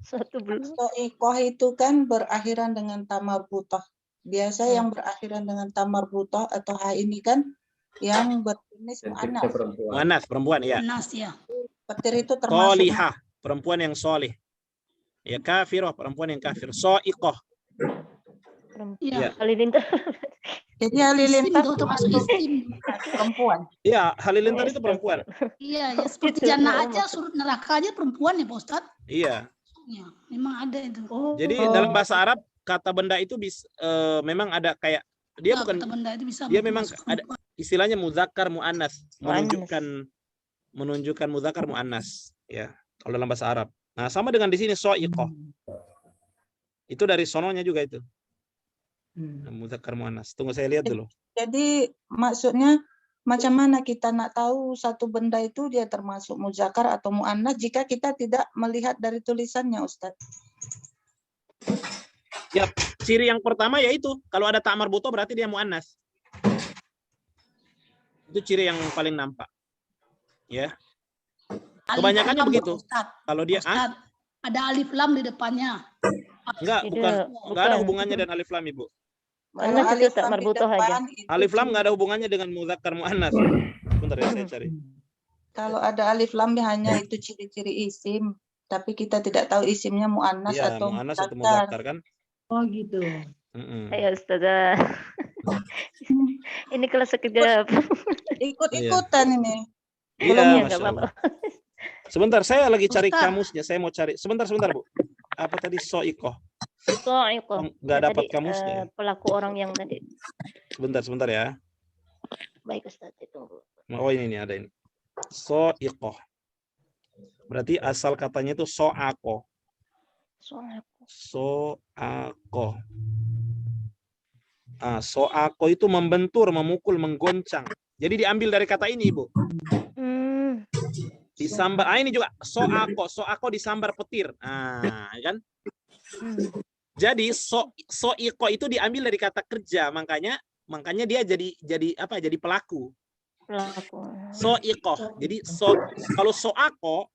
Satu belum. Soikoh itu kan berakhiran dengan tamarbutah. Biasa yang berakhiran dengan tamarbutah atau ha ini kan yang berjenis mu'annas. Mu'annas, perempuan ya. Nas ya. Petir itu termasuk. Solihah, perempuan yang solih. Ya kafirah, perempuan yang kafir. Soikoh. Iya. Halilintar. Jadi halilintar itu termasuk isim. perempuan. Iya, halilintar itu perempuan. Iya, ya seperti jannah aja, surut neraka aja perempuan ya Pak Ustadz. Iya. Ya, memang ada itu. Jadi dalam bahasa Arab kata benda itu memang ada kayak dia Ya, bukan kata benda itu bisa dia memang masuk ada istilahnya muzakkar muannas, menunjukkan muzakkar muannas ya kalau dalam bahasa Arab. Nah, sama dengan di sini soiqah. Itu dari sononya juga itu. Muzakkar muannas. Tunggu saya lihat dulu. Jadi maksudnya macam mana kita nak tahu satu benda itu dia termasuk muzakkar atau muannas jika kita tidak melihat dari tulisannya, Ustadz? Ya, ciri yang pertama yaitu kalau ada ta'mar buto berarti dia muannas. Itu ciri yang paling nampak. Ya. Kebanyakannya Alif lam, begitu. Ustadz. Kalau dia Ustadz, ada alif lam di depannya. enggak ada hubungannya dengan alif lam, Ibu. Mana itu tak marbutoh aja. Alif lam nggak ada hubungannya dengan muzakkar muannas. Bentar ya saya cari. Kalau ada alif lam hanya itu ciri-ciri isim, tapi kita tidak tahu isimnya muannas Iya, atau muannas atau muzakkar kan? Oh gitu. Ayo Ustazah. Ini kelas sekejap. Ikut-ikutan ini. Iya, Masya Allah. Sebentar, saya lagi cari Ustaz. kamusnya. Saya mau cari. Sebentar, Bu. Apa tadi soikoh? Soikoh. Nggak dapat kamusnya. Pelaku orang yang tadi. Sebentar ya. Baik Ustaz, ditunggu. Oh ini ada ini. Soikoh. Berarti asal katanya itu soako. Soako. Soako itu membentur, memukul, menggoncang. Jadi diambil dari kata ini, Ibu. Disambar. Ini juga soako. Soako disambar petir. Kan? Jadi soiko itu diambil dari kata kerja, makanya dia jadi apa? Jadi pelaku. Soiko. Jadi kalau soako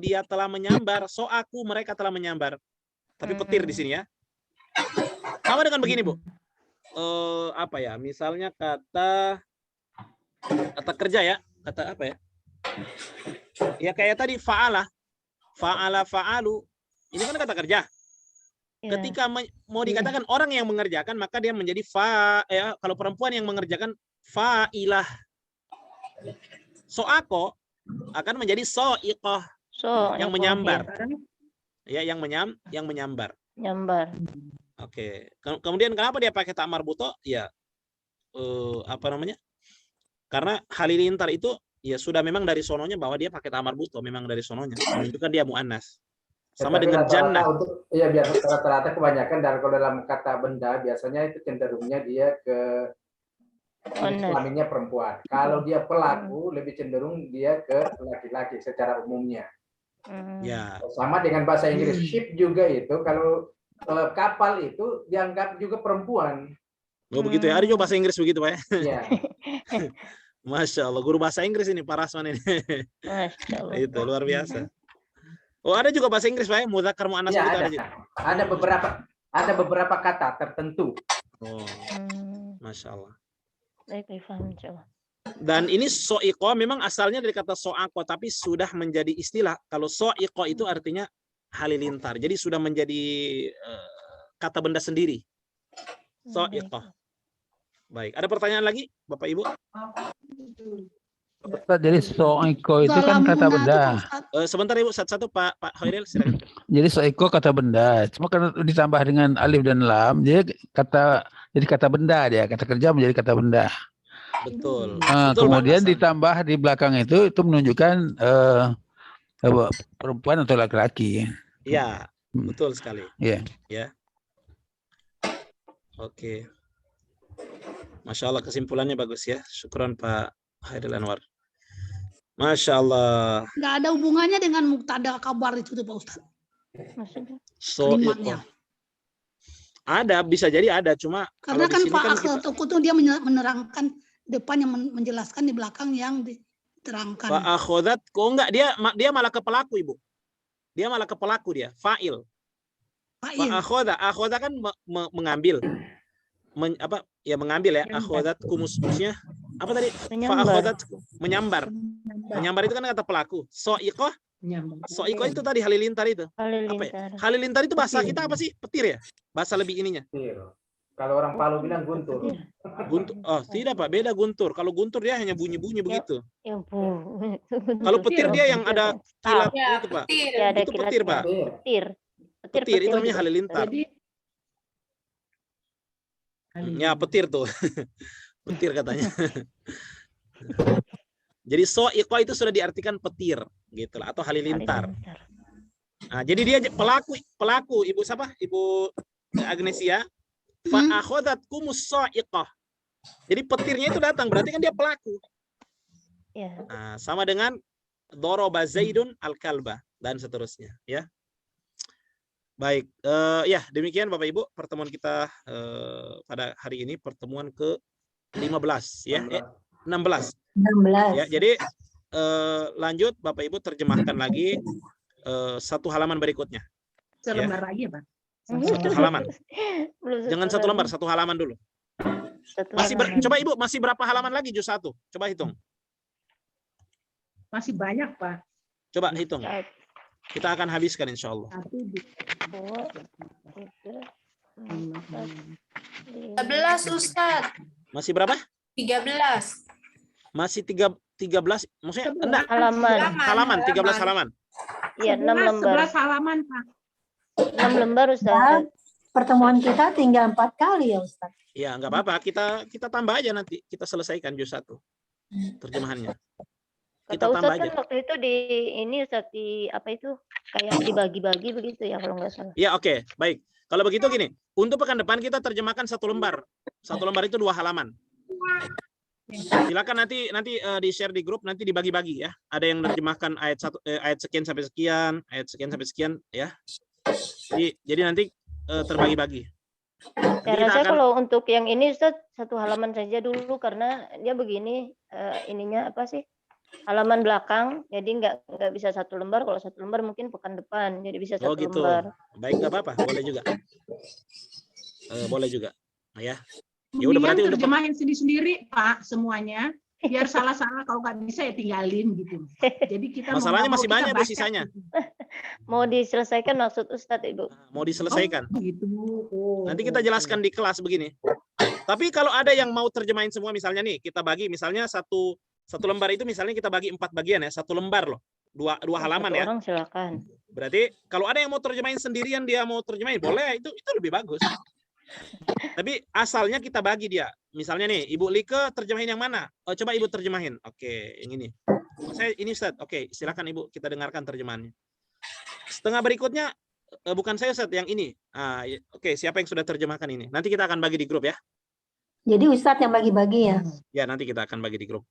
dia telah menyambar, soaku mereka telah menyambar. Tapi petir di sini ya. Sama dengan begini, Bu. Apa ya? Misalnya kata kerja ya. Kata apa ya? Ya kayak tadi fa'ala. Fa'alu. Ini kan kata kerja. Ketika mau dikatakan orang yang mengerjakan, maka dia menjadi kalau perempuan yang mengerjakan fa'ilah. So'ako akan menjadi so'iqah. Yang menyambar. Ya, yang menyambar. Nyambar. Oke. Kemudian kenapa dia pakai ta'mar buto? Ya, apa namanya? Karena halilintar itu ya sudah memang dari sononya bahwa dia pakai ta'mar buto, memang dari sononya menunjukkan dia muannas. Sama dengan jannah. Iya, biasa rata-rata kebanyakan kalau dalam kata benda biasanya itu cenderungnya dia ke kelaminnya perempuan. Kalau dia pelaku lebih cenderung dia ke laki-laki secara umumnya. Ya. Sama dengan bahasa Inggris ship juga itu kalau kapal itu dianggap juga perempuan. Oh begitu ya. Ada juga bahasa Inggris begitu, Pak ya. Iya. Masya Allah, guru bahasa Inggris ini Pak Rasman ini. Masya Allah. Itu luar biasa. Oh ada juga bahasa Inggris Pak ya, muzakkar muannas Ya, gitu ada beberapa kata tertentu. Oh, Masya Allah. Baik, paham insyaallah. Dan ini so'iko memang asalnya dari kata so'ako, tapi sudah menjadi istilah. Kalau so'iko itu artinya halilintar. Jadi sudah menjadi kata benda sendiri. So'iko. Baik, ada pertanyaan lagi Bapak Ibu? Ustaz, jadi soiko itu kan kata benda. Sebentar Ibu, satu-satu Pak Khairil, silakan. Jadi soiko kata benda. Cuma karena ditambah dengan alif dan lam, jadi kata benda dia. Kata kerja menjadi kata benda. Betul. Nah, Betul, Pak kemudian Hasan. ditambah di belakang itu menunjukkan perempuan atau laki-laki. Iya, betul sekali. Iya. Ya. Oke. Masya Allah, kesimpulannya bagus ya. Syukran Pak Khairil Anwar. Masya Allah. Nggak ada hubungannya dengan mubtada kabar itu tuh Pak Ustaz. Maksudnya? Kalimatnya. Ada, bisa jadi ada, cuma Karena kalau kan di sini kan fa'akhadha itu dia menerangkan depan yang menjelaskan di belakang yang diterangkan. fa'akhodat, kok enggak, dia malah ke pelaku Ibu. Dia malah ke pelaku dia, fa'il. Akhoda kan mengambil. Mengambil ya. Akhodat kumusnya apa tadi? Fa'akhodat menyambar. Menyambar itu kan kata pelaku. So'iqoh itu tadi halilintar itu. Apa ya? Halilintar itu bahasa kita apa sih? Petir ya? Bahasa lebih ininya. Kalau orang Palu bilang guntur. Guntur. Oh, tidak Pak, beda guntur. Kalau guntur dia hanya bunyi-bunyi begitu. Ya, Kalau petir dia yang ada kilat itu, Pak. Ya, ada itu petir, Pak. Petir itu namanya halilintar. Ya, petir tuh. Petir katanya. Jadi so'iqah itu sudah diartikan petir gitu lah, atau halilintar. Nah, jadi dia pelaku Ibu siapa? Ibu Agnesia. Fa'akhodat kumus so'iqah. Jadi petirnya itu datang, berarti kan dia pelaku. Nah, sama dengan doroba Zaidun al-kalba dan seterusnya, ya. Baik, ya demikian Bapak Ibu pertemuan kita pada hari ini, pertemuan ke-15 ya, 16. Ya, jadi lanjut Bapak Ibu terjemahkan lagi satu halaman berikutnya. Selembar lagi ya Pak? Satu halaman. Jangan satu lembar, satu halaman dulu. Coba Ibu, masih berapa halaman lagi juz 1? Coba hitung. Masih banyak Pak. Coba hitung. Kita akan habiskan insya Allah. 13 Ustaz. Masih berapa? 13. Masih 13, maksudnya enggak. Halaman 13 halaman. Iya, 6 lembar. 11 halaman Pak. 6 lembar Ustaz. Pertemuan kita tinggal 4 kali ya Ustaz. Ya, enggak apa-apa. Kita tambah aja nanti. Kita selesaikan juz 1 terjemahannya. Kita Kata tambah Ustaz kan aja. waktu itu Ustaz di apa itu kayak dibagi-bagi begitu ya kalau nggak salah. Ya, oke. Baik. Kalau begitu gini, untuk pekan depan kita terjemahkan 1 lembar. 1 lembar itu 2 halaman. Silakan nanti di share di grup, nanti dibagi-bagi ya. Ada yang menerjemahkan ayat sekian sampai sekian, ayat sekian sampai sekian ya. Jadi nanti terbagi-bagi. Saya rasa kalau untuk yang ini Ustaz 1 halaman saja dulu karena dia begini ininya apa sih? Halaman belakang, jadi nggak bisa 1 lembar. Kalau 1 lembar mungkin pekan depan, jadi bisa 1 gitu. lembar. Baik, nggak apa-apa, boleh juga. Boleh juga, ya. Ya udah berarti untuk terjemahin sendiri-sendiri Pak semuanya. Biar salah-salah kalau nggak bisa ya tinggalin gitu. Jadi kita masalahnya masih banyak Bu sisanya. Mau diselesaikan maksud Ustadz Ibu? Mau diselesaikan. Gitu. Nanti kita jelaskan di kelas begini. Tapi kalau ada yang mau terjemahin semua, misalnya nih kita bagi, misalnya satu lembar itu misalnya kita bagi 4 bagian ya, 1 lembar loh, 2 halaman ya. Orang silakan. Berarti kalau ada yang mau terjemahin sendirian, dia mau terjemahin boleh, itu lebih bagus. Tapi asalnya kita bagi dia. Misalnya nih, Ibu Like terjemahin yang mana? Oh, coba Ibu terjemahin. Oke, yang ini. Saya ini Ustaz. Oke, silakan Ibu kita dengarkan terjemahannya. Setengah berikutnya bukan saya Ustaz, yang ini. Oke, siapa yang sudah terjemahkan ini? Nanti kita akan bagi di grup ya. Jadi Ustadz yang bagi-bagi ya? Ya, nanti kita akan bagi di grup.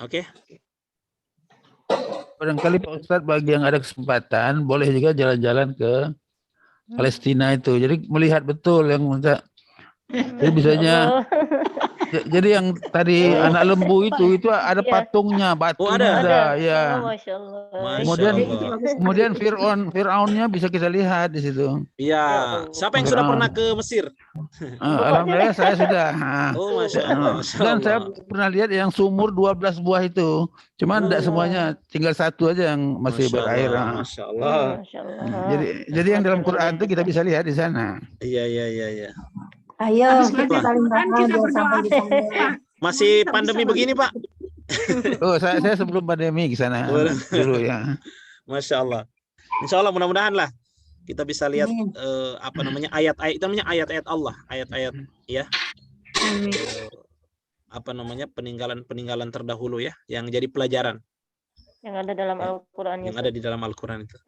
Oke. Barangkali Pak Ustadz bagi yang ada kesempatan boleh juga jalan-jalan ke Palestina itu. Jadi melihat betul yang minta. Jadi bisanya jadi yang tadi anak lembu itu ada patungnya, batunya ada. Ya. Masya Allah. Kemudian Fir'aunnya bisa kita lihat di situ. Iya. Siapa yang sudah pernah ke Mesir? Alhamdulillah saya sudah. Oh, Masya Allah. Dan saya pernah lihat yang sumur 12 buah itu. Cuman tidak semuanya, tinggal 1 aja yang masih berair. Masya Allah. Jadi yang dalam Quran itu kita bisa lihat di sana. Iya. Ayo kita saling berdoa sampai di sana. Masih pandemi begini Pak, Oh, saya sebelum pandemi ke sana dulu ya. Masya Allah. Insya Allah mudah-mudahan lah kita bisa lihat apa namanya ayat-ayat, itu namanya ayat-ayat Allah, ayat-ayat ya. Apa namanya peninggalan terdahulu ya, yang jadi pelajaran. Yang ada dalam Al-Quran. Yang ada di dalam Al-Quran itu.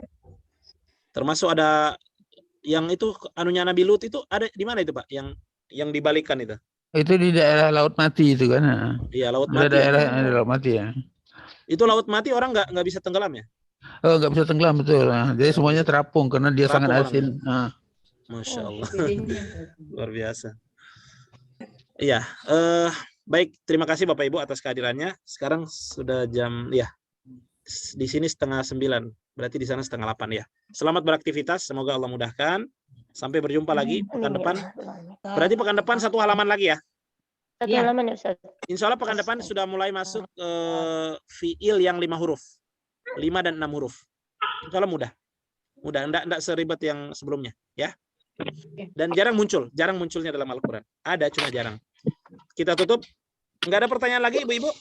Termasuk ada yang itu anunya Nabi Lut itu ada di mana itu Pak? Yang dibalikan itu? Itu di daerah Laut Mati itu kan. Iya, Laut Ada Mati. daerah Laut Mati ya. Itu Laut Mati orang nggak bisa tenggelam ya? Oh, nggak bisa tenggelam betul. Nah, jadi semuanya terapung karena dia Terapung sangat asin. orangnya. Masya Allah. Luar biasa. Iya, baik, terima kasih Bapak Ibu atas kehadirannya. Sekarang sudah jam ya. Di sini 8:30, berarti di sana 7:30 ya. Selamat beraktivitas, semoga Allah mudahkan. Sampai berjumpa lagi pekan depan. Berarti pekan depan 1 halaman lagi ya. 1 halaman ya Ustaz. Insya Allah pekan depan sudah mulai masuk fiil yang 5 huruf. 5 dan 6 huruf. Insya Allah mudah. Enggak seribet yang sebelumnya ya. Dan jarang munculnya dalam Al-Quran. Ada, cuma jarang. Kita tutup. Enggak ada pertanyaan lagi Ibu-ibu?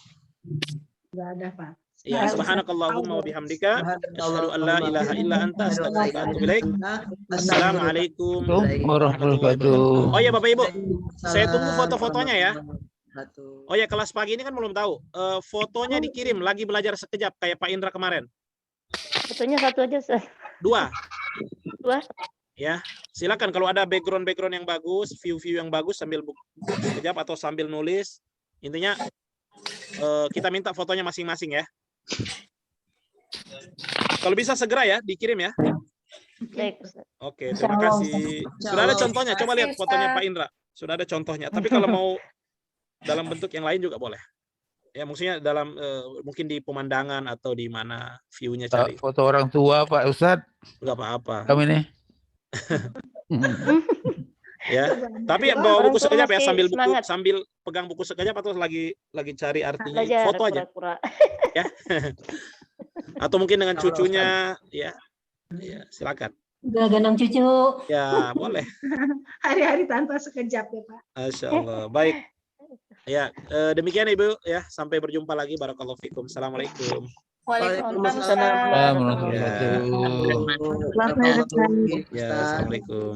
Enggak ada Pak. Ya, subhanakallahumma wa bihamdika asyhadu an la ilaha illa anta astaghfiruka wa atubu ilaik. Assalamualaikum warahmatullahi wabarakatuh. Oh ya Bapak Ibu, saya tunggu foto-fotonya ya. Oh ya, kelas pagi ini kan belum tahu. Fotonya dikirim lagi belajar sekejap kayak Pak Indra kemarin. Fotonya 1 aja Ustaz. 2. 2. Ya, silakan kalau ada background yang bagus, view yang bagus sambil sekejap atau sambil nulis. Intinya kita minta fotonya masing-masing ya. Kalau bisa segera ya dikirim ya. Baik, Ustaz. Oke, terima kasih. Sudah ada contohnya, coba lihat fotonya Pak Indra. Sudah ada contohnya. Tapi kalau mau dalam bentuk yang lain juga boleh. Ya, maksudnya dalam mungkin di pemandangan atau di mana view-nya cari. Foto orang tua Pak Ustadz. Enggak apa-apa. Kami nih. Ya, tapi bawa buku sekejap ya, sambil pegang buku sekejap atau lagi cari artinya, foto aja. Ya. Atau mungkin dengan cucunya ya. Ya, silakan. Udah gendong cucu. Ya, boleh. Hari-hari tanpa sekejap ya Pak. Masya Allah. Baik. Ya, demikian Ibu ya. Sampai berjumpa lagi. Barakallahu fikum. Assalamualaikum. Waalaikumsalam. Assalamualaikum warahmatullahi wabarakatuh. Ya, assalamualaikum.